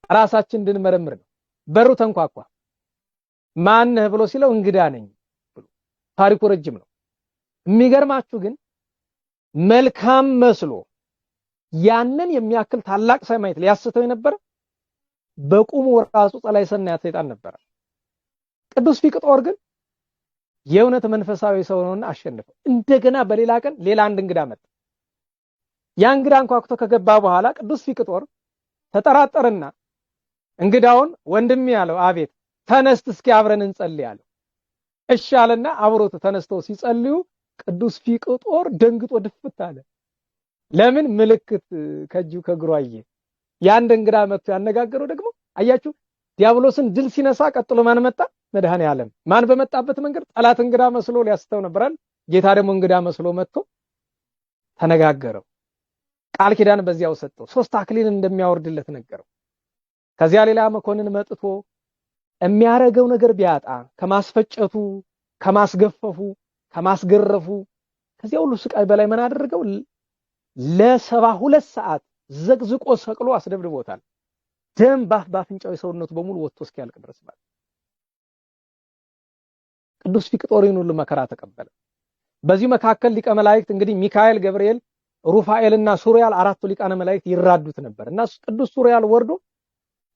B: ራሳችን እንድንመረምር ነው። በሩ ተንኳኳ። ማን ነህ ብሎ ሲለው እንግዳ ነኝ ብሎ። ታሪኩ ረጅም ነው። የሚገርማችሁ ግን መልካም መስሎ ያንን የሚያክል ታላቅ ሰማዕት ሊያስተው የነበረ በቁሙ ራሱ ጸላይ ሰናያት ሰይጣን ነበር። ቅዱስ ፊቅጦር ግን የእውነት መንፈሳዊ ሰው ነውና አሸነፈው። እንደገና በሌላ ቀን ሌላ አንድ እንግዳ መጣ። ያ እንግዳ አንኳኩቶ ከገባ በኋላ ቅዱስ ፊቅጦር ተጠራጠረና እንግዳውን ወንድሜ ያለው፣ አቤት፣ ተነስት እስኪ አብረን እንጸልይ አለው። እሺ አለና አብሮት ተነስተው ሲጸልዩ ቅዱስ ፊቅጦር ደንግጦ ድፍት አለ። ለምን? ምልክት ከእጁ ከእግሩ አየ። ያን እንግዳ መጥቶ ያነጋገረው ደግሞ አያችሁ፣ ዲያብሎስን ድል ሲነሳ ቀጥሎ ማን መጣ? መድኃኔ ዓለም። ማን በመጣበት መንገድ ጠላት እንግዳ መስሎ ሊያስተው ነበራል። ጌታ ደግሞ እንግዳ መስሎ መጥቶ ተነጋገረው። ቃል ኪዳን በዚያው ሰጠው። 3 አክሊል እንደሚያወርድለት ነገረው። ከዚያ ሌላ መኮንን መጥቶ የሚያረገው ነገር ቢያጣ ከማስፈጨቱ፣ ከማስገፈፉ፣ ከማስገረፉ ከዚያ ሁሉ ስቃይ በላይ ምን አደረገው? ለ72 ሰዓት ዘቅዝቆ ሰቅሎ አስደብድቦታል። ደም በአፍንጫው ሰውነቱ በሙሉ ወጥቶ እስኪያልቅ ድረስ ማለት። ቅዱስ ፊቅጦር ይህን ሁሉ መከራ ተቀበለ። በዚህ መካከል ሊቀ መላእክት እንግዲህ ሚካኤል፣ ገብርኤል፣ ሩፋኤልና ሱሪያል 4ቱ ሊቃነ መላእክት ይራዱት ነበር እና ቅዱስ ሱሪያል ወርዶ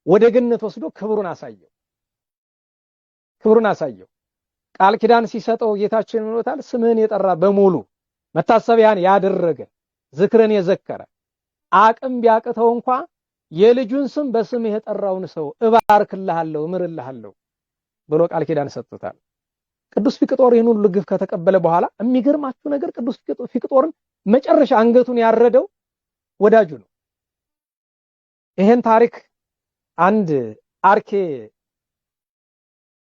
B: ወደ ገነት ወስዶ ክብሩን አሳየው። ቃል ኪዳን ሲሰጠው ጌታችን ምኖታል? ስምህን የጠራ በሙሉ መታሰቢያን ያደረገ ዝክርን የዘከረ አቅም ቢያቅተው እንኳ የልጁን ስም በስምህ የጠራውን ሰው እባርክልሃለሁ፣ እምርልሃለሁ ብሎ ቃል ኪዳን ሰጥቶታል። ቅዱስ ፊቅጦር ይህን ሁሉ ግፍ ከተቀበለ በኋላ የሚገርማችሁ ነገር ቅዱስ ፊቅጦርን መጨረሻ አንገቱን ያረደው ወዳጁ ነው። ይሄን ታሪክ አንድ አርኬ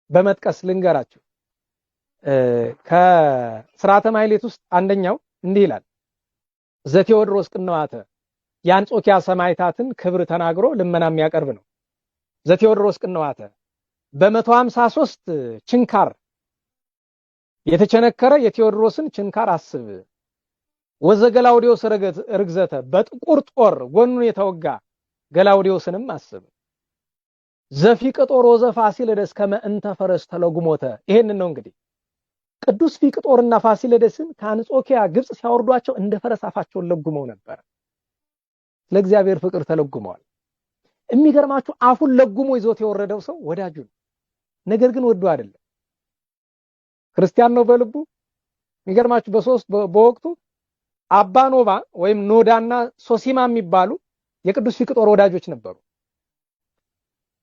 B: በመጥቀስ ልንገራችሁ። ከሥርዓተ ማሕሌት ውስጥ አንደኛው እንዲህ ይላል። ዘቴዎድሮስ ቅንዋተ የአንጾኪያ ሰማዕታትን ክብር ተናግሮ ልመና የሚያቀርብ ነው። ዘቴዎድሮስ ቅንዋተ በ153 ችንካር የተቸነከረ የቴዎድሮስን ችንካር አስብ። ወዘገላውዲዮስ ርግዘተ በጥቁር ጦር ጎኑን የተወጋ ገላውዲዮስንም አስብ። ዘፊቅጦር ወዘፋሲለደስ ከመ እንተ ፈረስ ተለጉሞተ። ይሄንን ነው እንግዲህ ቅዱስ ፊቅጦርና ፋሲለደስን ከአንጾኪያ ግብጽ ሲያወርዷቸው እንደ ፈረስ አፋቸውን ለጉመው ነበር። ለእግዚአብሔር ፍቅር ተለጉመዋል። የሚገርማችሁ አፉን ለጉሞ ይዞት የወረደው ሰው ወዳጁ ነው። ነገር ግን ወዶ አይደለም። ክርስቲያን ነው በልቡ። የሚገርማችሁ በወቅቱ አባ ኖባ ወይም ኖዳና ሶሲማ የሚባሉ የቅዱስ ፊቅጦር ወዳጆች ነበሩ።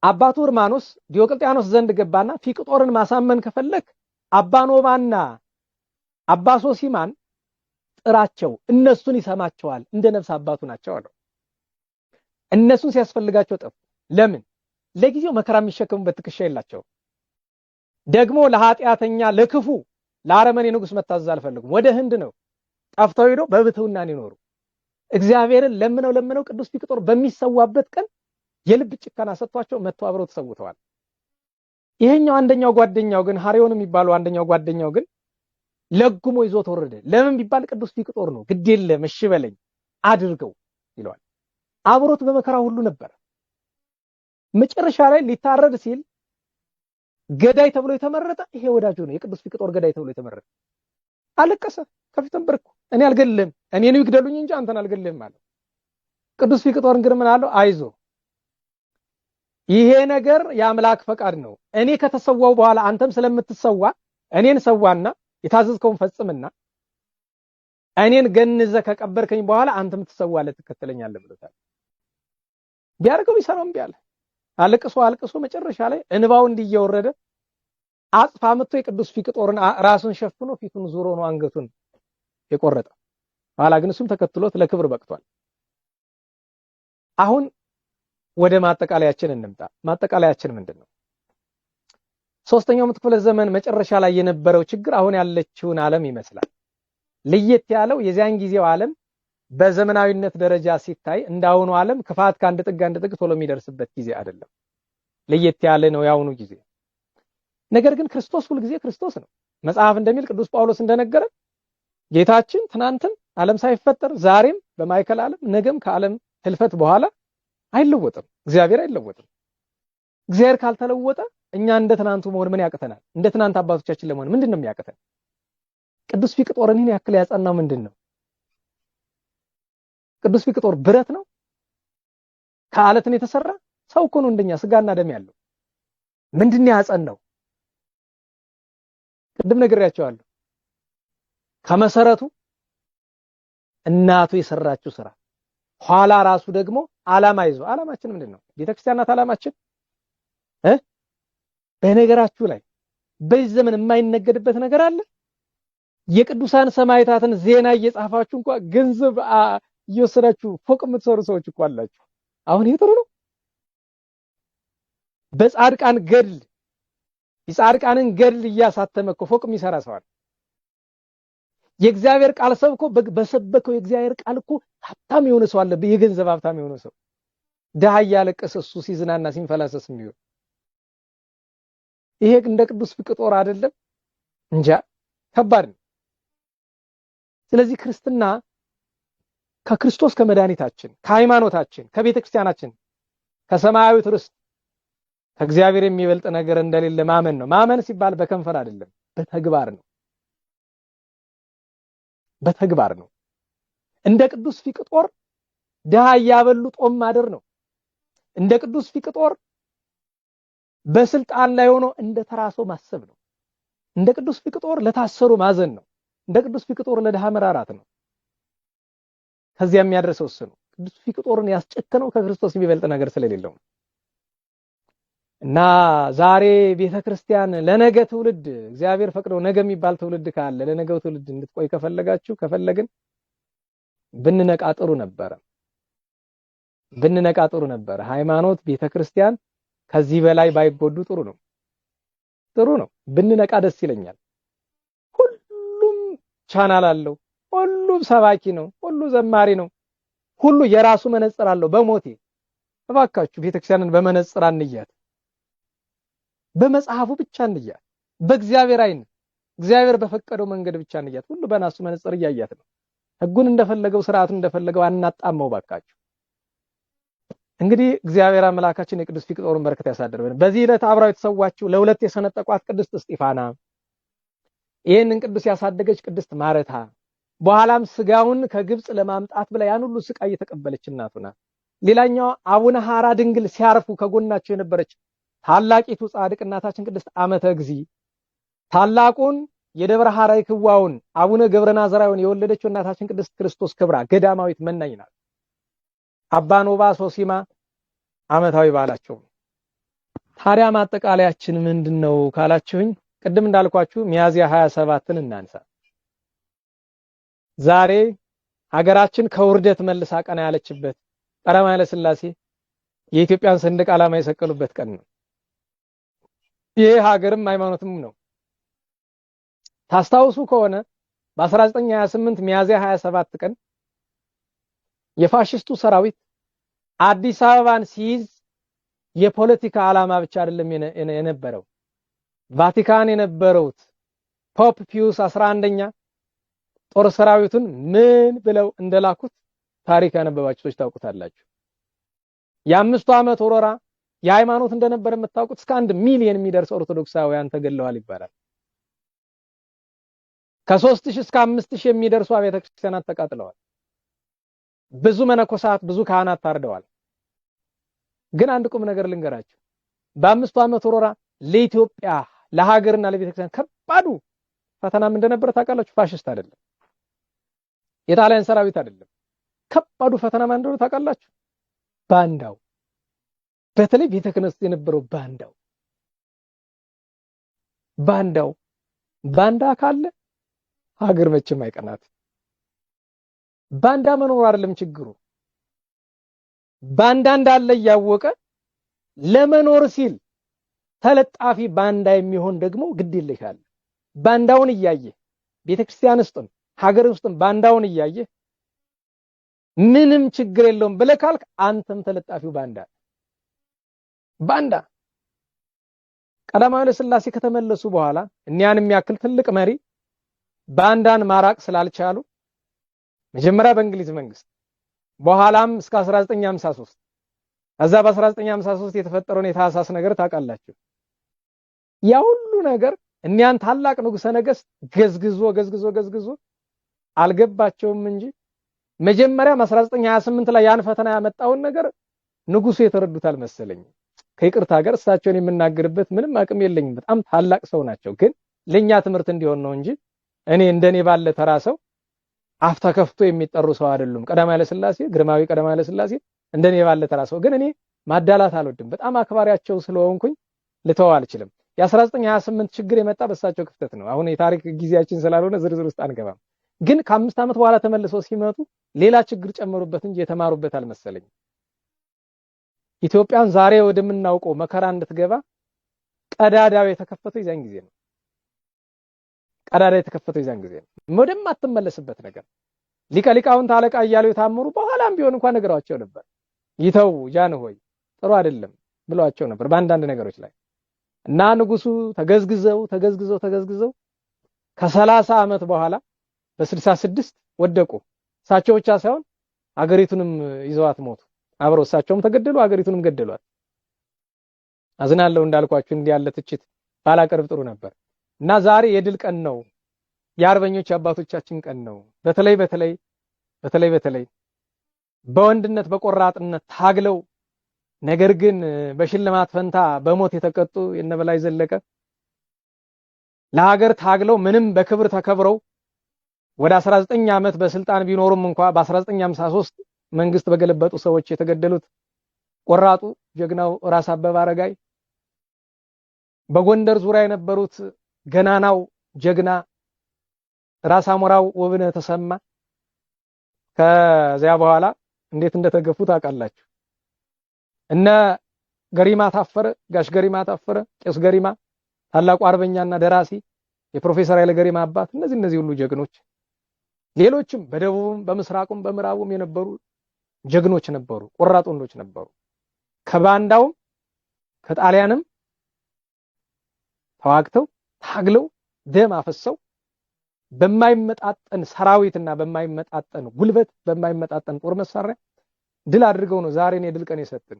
B: አባቱ እርማኖስ ዲዮቅልጥያኖስ ዘንድ ገባና ፊቅጦርን ማሳመን ከፈለክ አባ ኖባና አባ ሶሲማን ጥራቸው፣ እነሱን ይሰማቸዋል፣ እንደ ነፍስ አባቱ ናቸው አለው። እነሱን ሲያስፈልጋቸው ጠፉ። ለምን? ለጊዜው መከራ የሚሸከሙበት ትከሻ የላቸው። ደግሞ ለኃጢአተኛ ለክፉ ለአረመኔ ንጉስ መታዘዝ አልፈልጉም። ወደ ህንድ ነው ጠፍተው ሄደው በብትውና ይኖሩ። እግዚአብሔርን ለምነው ቅዱስ ፊቅጦር በሚሰዋበት ቀን የልብ ጭካና ሰጥቷቸው መጥተው አብረው ተሰውተዋል። ይሄኛው አንደኛው ጓደኛው ግን ሐሪዮን የሚባለው አንደኛው ጓደኛው ግን ለጉሞ ይዞት ወረደ። ለምን ቢባል ቅዱስ ፊቅጦር ነው፣ ግድ የለም እሺ በለኝ አድርገው ይለዋል። አብሮት በመከራ ሁሉ ነበር። መጨረሻ ላይ ሊታረድ ሲል ገዳይ ተብሎ የተመረጠ ይሄ ወዳጁ ነው፣ የቅዱስ ፊቅጦር ገዳይ ተብሎ የተመረጠ። አለቀሰ፣ ከፊቱም በርኩ፣ እኔ አልገልህም፣ እኔን ይግደሉኝ እንጂ አንተን አልገልህም አለው። ቅዱስ ፊቅጦርን ግን ምን አለው? አይዞ ይሄ ነገር የአምላክ ፈቃድ ነው። እኔ ከተሰዋው በኋላ አንተም ስለምትሰዋ እኔን ሰዋና የታዘዝከውን ፈጽምና እኔን ገንዘህ ከቀበርከኝ በኋላ አንተም ትሰዋለህ ትከተለኛለህ ብሎታል። ቢያርገው ቢሰራም ቢያለ አልቅሶ መጨረሻ ላይ እንባው እንዲየወረደ አጽፋ መጥቶ የቅዱስ ፊቅጦርን ራሱን ሸፍኖ ፊቱን ዙሮ ነው አንገቱን የቆረጠ። ኋላ ግን እሱም ተከትሎት ለክብር በቅቷል። አሁን ወደ ማጠቃለያችን እንምጣ። ማጠቃለያችን ምንድነው? ሶስተኛው ምዕተ ክፍለ ዘመን መጨረሻ ላይ የነበረው ችግር አሁን ያለችውን ዓለም ይመስላል። ለየት ያለው የዚያን ጊዜው ዓለም በዘመናዊነት ደረጃ ሲታይ እንዳሁኑ ዓለም ክፋት ከአንድ ጥግ ቶሎ የሚደርስበት ጊዜ አይደለም። ለየት ያለ ነው ያሁኑ ጊዜ። ነገር ግን ክርስቶስ ሁሉ ጊዜ ክርስቶስ ነው። መጽሐፍ እንደሚል ቅዱስ ጳውሎስ እንደነገረ ጌታችን ትናንትም ዓለም ሳይፈጠር ዛሬም በማይከል ዓለም ነገም ከዓለም ህልፈት በኋላ አይለወጥም። እግዚአብሔር አይለወጥም። እግዚአብሔር ካልተለወጠ እኛ እንደ ትናንቱ መሆን ምን ያቅተናል? እንደ ትናንት አባቶቻችን ለመሆን ምንድነው የሚያቅተን? ቅዱስ ፊቅጦርን ይህን ያክል ያጸናው ምንድነው? ቅዱስ ፊቅጦር ብረት ነው? ከአለትን የተሰራ ሰው እኮ ነው፣ እንደኛ ስጋና ደም ያለው። ምንድነው ያጸናው? ቅድም ነግሬያቸዋለሁ። ከመሰረቱ እናቱ የሰራችው ስራ፣ ኋላ ራሱ ደግሞ ዓላማ ይዞ። ዓላማችን ምንድነው? ቤተክርስቲያናት ዓላማችን በነገራችሁ ላይ በዚህ ዘመን የማይነገድበት ነገር አለ። የቅዱሳን ሰማዕታትን ዜና እየጻፋችሁ እንኳን ገንዘብ እየወሰዳችሁ ፎቅ የምትሰሩ ሰዎች እኮ አላችሁ። አሁን ይሄ ጥሩ ነው? በጻድቃን ገድል የጻድቃንን ገድል እያሳተመ እኮ ፎቅ የሚሰራ ሰው አለ። የእግዚአብሔር ቃል ሰብኮ በሰበከው የእግዚአብሔር ቃል እኮ ሀብታም የሆነ ሰው አለ። የገንዘብ ሀብታም የሆነ ሰው ድሃ እያለቀሰ እሱ ሲዝናና ሲንፈላሰስ የሚሆን። ይሄ እንደ ቅዱስ ፊቅጦር አይደለም እንጃ፣ ከባድ ነው። ስለዚህ ክርስትና ከክርስቶስ ከመድኃኒታችን ከሃይማኖታችን ከቤተክርስቲያናችን ከሰማያዊት ርስት ከእግዚአብሔር የሚበልጥ ነገር እንደሌለ ማመን ነው። ማመን ሲባል በከንፈር አይደለም፣ በተግባር ነው። በተግባር ነው። እንደ ቅዱስ ፊቅጦር ድሃ እያበሉ ጦም ማደር ነው። እንደ ቅዱስ ፊቅጦር በስልጣን ላይ ሆኖ እንደ ተራሶ ማሰብ ነው። እንደ ቅዱስ ፊቅጦር ለታሰሩ ማዘን ነው። እንደ ቅዱስ ፊቅጦር ለድሃ መራራት ነው። ከዚያ የሚያደርሰው እሱ ነው። ቅዱስ ፊቅጦርን ያስጨከነው ከክርስቶስ የሚበልጥ ነገር ስለሌለው ነው። እና ዛሬ ቤተክርስቲያን ለነገ ትውልድ እግዚአብሔር ፈቅደው ነገ የሚባል ትውልድ ካለ ለነገው ትውልድ እንድትቆይ ከፈለግን ብንነቃ ጥሩ ነበረ። ሃይማኖት ቤተክርስቲያን ከዚህ በላይ ባይጎዱ ጥሩ ነው። ብንነቃ ደስ ይለኛል። ሁሉም ቻናል አለው፣ ሁሉም ሰባኪ ነው፣ ሁሉ ዘማሪ ነው፣ ሁሉ የራሱ መነጽር አለው። በሞቴ እባካችሁ ቤተክርስቲያንን በመነጽር አንያት፣ በመጽሐፉ ብቻ እንያት፣ በእግዚአብሔር አይን እግዚአብሔር በፈቀደው መንገድ ብቻ እንያት። ሁሉ በናሱ መነጽር እያያት ነው። ህጉን እንደፈለገው ስርዓቱን እንደፈለገው አናጣመው ባካችሁ። እንግዲህ እግዚአብሔር አምላካችን የቅዱስ ፊቅጦርን በረከት ያሳድርብን። በዚህ ዕለት አብራው የተሰዋችው ለሁለት የሰነጠቋት ቅድስት እስጢፋና፣ ይህንን ቅዱስ ያሳደገች ቅድስት ማረታ፣ በኋላም ስጋውን ከግብጽ ለማምጣት ብላ ያን ሁሉ ስቃይ የተቀበለች እናቱ ናት። ሌላኛው አቡነ ሐራ ድንግል ሲያርፉ ከጎናቸው የነበረች ታላቂቱ ጻድቅ እናታችን ቅድስት አመተ እግዚእ፣ ታላቁን የደብረ ሐራይ ክዋውን አቡነ ገብረ ናዝራዊን የወለደችው እናታችን ቅድስት ክርስቶስ ክብራ ገዳማዊት መናኝ ናት። አባ ኖባ ሶሲማ ዓመታዊ በዓላቸው። ታዲያ ማጠቃለያችን ምንድነው ካላችሁኝ፣ ቅድም እንዳልኳችሁ ሚያዝያ 27ን እናንሳ። ዛሬ ሀገራችን ከውርደት መልሳ ቀና ያለችበት ቀዳማዊ ኃይለ ሥላሴ የኢትዮጵያን ሰንደቅ ዓላማ የሰቀሉበት ቀን ነው። ይሄ ሀገርም ሃይማኖትም ነው። ታስታውሱ ከሆነ በ1928 ሚያዝያ 27 ቀን የፋሽስቱ ሰራዊት አዲስ አበባን ሲይዝ የፖለቲካ ዓላማ ብቻ አይደለም የነበረው። ቫቲካን የነበረውት ፖፕ ፒዩስ 11ኛ ጦር ሰራዊቱን ምን ብለው እንደላኩት ታሪክ ያነበባችሁ ሰዎች ታውቁታላችሁ። የ5 ዓመት ወረራ የሃይማኖት እንደነበረ የምታውቁት እስከ 1 ሚሊዮን የሚደርስ ኦርቶዶክሳውያን ተገለዋል ይባላል። ከ3000 እስከ 5000 የሚደርሱ አብያተ ክርስቲያናት ተቃጥለዋል። ብዙ መነኮሳት፣ ብዙ ካህናት ታርደዋል። ግን አንድ ቁም ነገር ልንገራችሁ። በ5 ዓመት ወረራ ለኢትዮጵያ ለሀገርና ለቤተ ክርስቲያን ከባዱ ፈተናም እንደነበረ ታውቃላችሁ። ፋሽስት አይደለም፣ የጣሊያን ሰራዊት አይደለም። ከባዱ ፈተና ማን እንደሆነ ታውቃላችሁ? ባንዳው። በተለይ ቤተ ክህነት የነበረው ባንዳ ካለ ሀገር መቼም አይቀናት። ባንዳ መኖር አይደለም ችግሩ፣ ባንዳ እንዳለ እያወቀ ለመኖር ሲል ተለጣፊ ባንዳ የሚሆን ደግሞ ግድ ይልሻል። ባንዳውን እያየ ቤተክርስቲያን ውስጥም ሀገር ውስጥም ባንዳውን እያየ ምንም ችግር የለውም ብለህ ካልክ አንተም ተለጣፊው ባንዳ። ቀዳማዊ ኃይለ ሥላሴ ከተመለሱ በኋላ እኒያን የሚያክል ትልቅ መሪ ባንዳን ማራቅ ስላልቻሉ መጀመሪያ በእንግሊዝ መንግስት፣ በኋላም እስከ 1953 ከዛ በ1953 የተፈጠረውን የታህሳስ ነገር ታውቃላችሁ። ያ ሁሉ ነገር እኒያን ታላቅ ንጉሠ ነገሥት ገዝግዞ አልገባቸውም እንጂ መጀመሪያ 1928 ላይ ያን ፈተና ያመጣውን ነገር ንጉሱ የተረዱት አልመሰለኝም። ከይቅርታ ጋር እሳቸውን የምናገርበት ምንም አቅም የለኝም። በጣም ታላቅ ሰው ናቸው። ግን ለኛ ትምህርት እንዲሆን ነው እንጂ እኔ እንደኔ ባለ ተራ ሰው አፍ ተከፍቶ የሚጠሩ ሰው አይደሉም። ቀዳማዊ ኃይለ ሥላሴ ግርማዊ ቀዳማዊ ኃይለ ሥላሴ እንደኔ ባለ ተራ ሰው። ግን እኔ ማዳላት አልወድም። በጣም አክባሪያቸው ስለሆንኩኝ ልተው አልችልም። የ1928 ችግር የመጣ በእሳቸው ክፍተት ነው። አሁን የታሪክ ጊዜያችን ስላልሆነ ዝርዝር ውስጥ አንገባም። ግን ከ5 ዓመት በኋላ ተመልሰው ሲመጡ ሌላ ችግር ጨመሩበት እንጂ የተማሩበት አልመሰለኝም። ኢትዮጵያን ዛሬ ወደምናውቀው መከራ እንድትገባ ቀዳዳው የተከፈተው ይዛን ጊዜ ነው። ወደማትመለስበት ነገር ሊቃውንት አለቃ እያሉ የታመሩ በኋላም ቢሆን እንኳን ነገራቸው ነበር። ይተው ጃንሆይ ጥሩ አይደለም ብለዋቸው ነበር በአንዳንድ ነገሮች ላይ እና ንጉሱ ተገዝግዘው ከ30 ዓመት በኋላ በ66 ወደቁ። እሳቸው ብቻ ሳይሆን አገሪቱንም ይዘዋት ሞቱ። አብረው እሳቸውም ተገደሉ፣ አገሪቱንም ገደሏት። አዝናለሁ እንዳልኳችሁ እንዲህ ያለ ትችት ባላቀርብ ጥሩ ነበር። እና ዛሬ የድል ቀን ነው፣ የአርበኞች አባቶቻችን ቀን ነው። በተለይ በወንድነት በቆራጥነት ታግለው ነገር ግን በሽልማት ፈንታ በሞት የተቀጡ የነበላይ ዘለቀ ለሀገር ታግለው ምንም በክብር ተከብረው ወደ 19 ዓመት በስልጣን ቢኖሩም እንኳን በ1953 መንግስት በገለበጡ ሰዎች የተገደሉት ቆራጡ ጀግናው ራስ አበበ አረጋይ፣ በጎንደር ዙሪያ የነበሩት ገናናው ጀግና ራስ አሞራው ውብነህ ተሰማ ከዚያ በኋላ እንዴት እንደተገፉ ታውቃላችሁ። እነ ገሪማ ታፈረ፣ ጋሽ ገሪማ ታፈረ፣ ቄስ ገሪማ ታላቁ አርበኛና ደራሲ የፕሮፌሰር ኃይለ ገሪማ አባት፣ እነዚህ ሁሉ ጀግኖች፣ ሌሎችም በደቡብም በምስራቁም በምዕራቡም የነበሩ ጀግኖች ነበሩ፣ ቆራጥ ወንዶች ነበሩ። ከባንዳውም ከጣሊያንም ተዋግተው ታግለው ደም አፈሰው በማይመጣጠን ሰራዊትና በማይመጣጠን ጉልበት በማይመጣጠን ጦር መሳሪያ ድል አድርገው ነው ዛሬ የድል ቀን የሰጡን።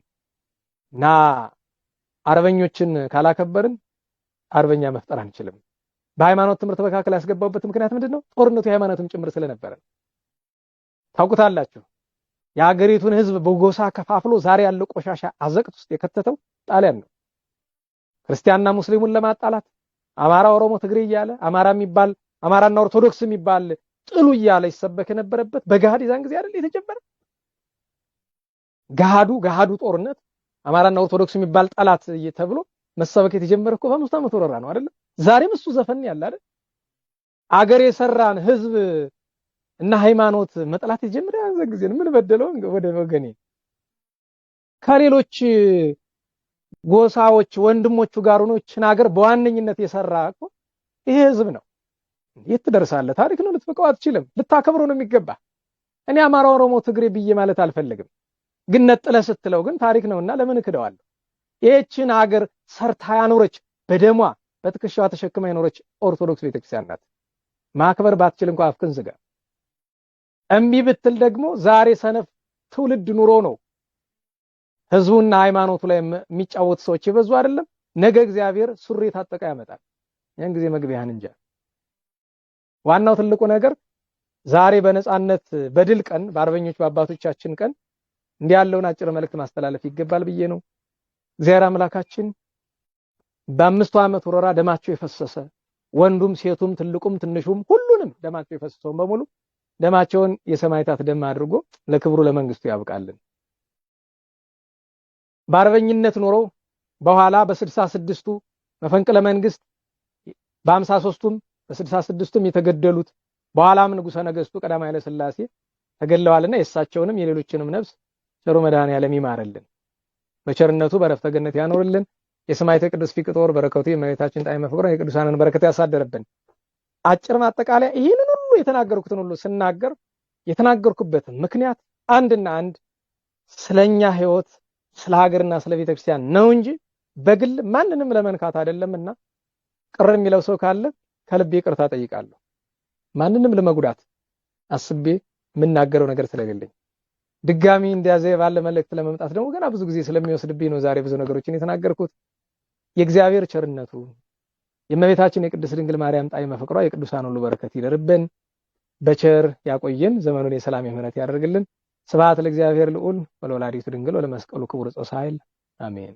B: እና አርበኞችን ካላከበርን አርበኛ መፍጠር አንችልም። በሃይማኖት ትምህርት መካከል ያስገባውበት ምክንያት ምንድነው? ጦርነቱ የሃይማኖትም ጭምር ስለነበረ ታውቁታላችሁ። የሀገሪቱን ህዝብ በጎሳ ከፋፍሎ ዛሬ ያለው ቆሻሻ አዘቅት ውስጥ የከተተው ጣሊያን ነው። ክርስቲያንና ሙስሊሙን ለማጣላት፣ አማራ፣ ኦሮሞ፣ ትግሬ እያለ አማራና ኦርቶዶክስ የሚባል ጥሉ እያለ ይሰበክ የነበረበት በገሃድ የዛን ጊዜ አይደል የተጀመረ ገሃዱ ጦርነት አማራና ኦርቶዶክስ የሚባል ጠላት ተብሎ መሰበክ የተጀመረ እኮ በ5 ዓመት ወረራ ነው አይደል? ዛሬም እሱ ዘፈን ያለ አይደል? አገር የሰራን ህዝብ እና ሃይማኖት መጥላት የጀመረ ያዘ ጊዜ ምን በደለው ወደ ወገኔ ከሌሎች ጎሳዎች ወንድሞቹ ጋር ሆኖችን ሀገር በዋነኝነት የሰራ እኮ ይሄ ህዝብ ነው። የት ትደርሳለህ? ታሪክ ነው፣ ልትፈቀው አትችልም። ልታከብረው ነው የሚገባ። እኔ አማራ፣ ኦሮሞ፣ ትግሬ ብዬ ማለት አልፈልግም፣ ግን ነጥለህ ስትለው ግን ታሪክ ነውና ለምን እክደዋለሁ? ይህችን ሀገር ሰርታ ያኖረች በደሟ በትከሻዋ ተሸክማ ያኖረች ኦርቶዶክስ ቤተክርስቲያን ናት። ማክበር ባትችል እንኳን አፍክን ዝጋ። እምቢ ብትል ደግሞ ዛሬ ሰነፍ ትውልድ ኑሮ ነው ህዝቡና ሃይማኖቱ ላይ የሚጫወቱ ሰዎች ይበዙ አይደለም? ነገ እግዚአብሔር ሱሪ ታጠቀ ያመጣል። ያን ጊዜ መግቢያህን እንጃ። ዋናው ትልቁ ነገር ዛሬ በነጻነት በድል ቀን በአርበኞች በአባቶቻችን ቀን እንዲህ ያለውን አጭር መልእክት ማስተላለፍ ይገባል ብዬ ነው። እግዚአብሔር አምላካችን በ5 ዓመት ወረራ ደማቸው የፈሰሰ ወንዱም ሴቱም ትልቁም ትንሹም ሁሉንም ደማቸው የፈሰሰውን በሙሉ ደማቸውን የሰማዕታት ደም አድርጎ ለክብሩ ለመንግስቱ ያብቃልን። በአርበኝነት ኖረው በኋላ በ66ቱ መፈንቅለ መንግስት በ53ቱም በ66ቱም የተገደሉት በኋላም ንጉሠ ነገስቱ ቀዳማዊ ኃይለ ሥላሴ ተገለዋልና የእሳቸውንም የሌሎችንም ነፍስ ቸሩ መድኃኔዓለም ይማረልን፣ በቸርነቱ በረፍተ ገነት ያኖርልን። የሰማዕተ ቅዱስ ፊቅጦር በረከቱ የእመቤታችን ጣዕመ ፍቅሯ የቅዱሳንን በረከት ያሳደረብን። አጭር ማጠቃለያ ይህንን ሁሉ የተናገርኩትን ሁሉ ስናገር የተናገርኩበት ምክንያት አንድና አንድ ስለኛ ህይወት ስለ ሀገርና ስለ ቤተክርስቲያን ነው እንጂ በግል ማንንም ለመንካት አይደለምና ቅር የሚለው ሰው ካለ ከልቤ ይቅርታ ጠይቃለሁ። ማንንም ለመጉዳት አስቤ የምናገረው ነገር ስለሌለኝ ድጋሚ እንዲያዘ ባለ መልእክት ለመምጣት ደግሞ ገና ብዙ ጊዜ ስለሚወስድብኝ ነው ዛሬ ብዙ ነገሮችን የተናገርኩት። የእግዚአብሔር ቸርነቱ የእመቤታችን የቅድስት ድንግል ማርያም ጣዕመ ፍቅሯ የቅዱሳን ሁሉ በረከት ይደርብን፣ በቸር ያቆየን፣ ዘመኑን የሰላም የምህረት ያደርግልን። ስብሐት ለእግዚአብሔር ልዑል ወለወላዲቱ ድንግል ወለመስቀሉ ክቡር ጾሳይል አሜን።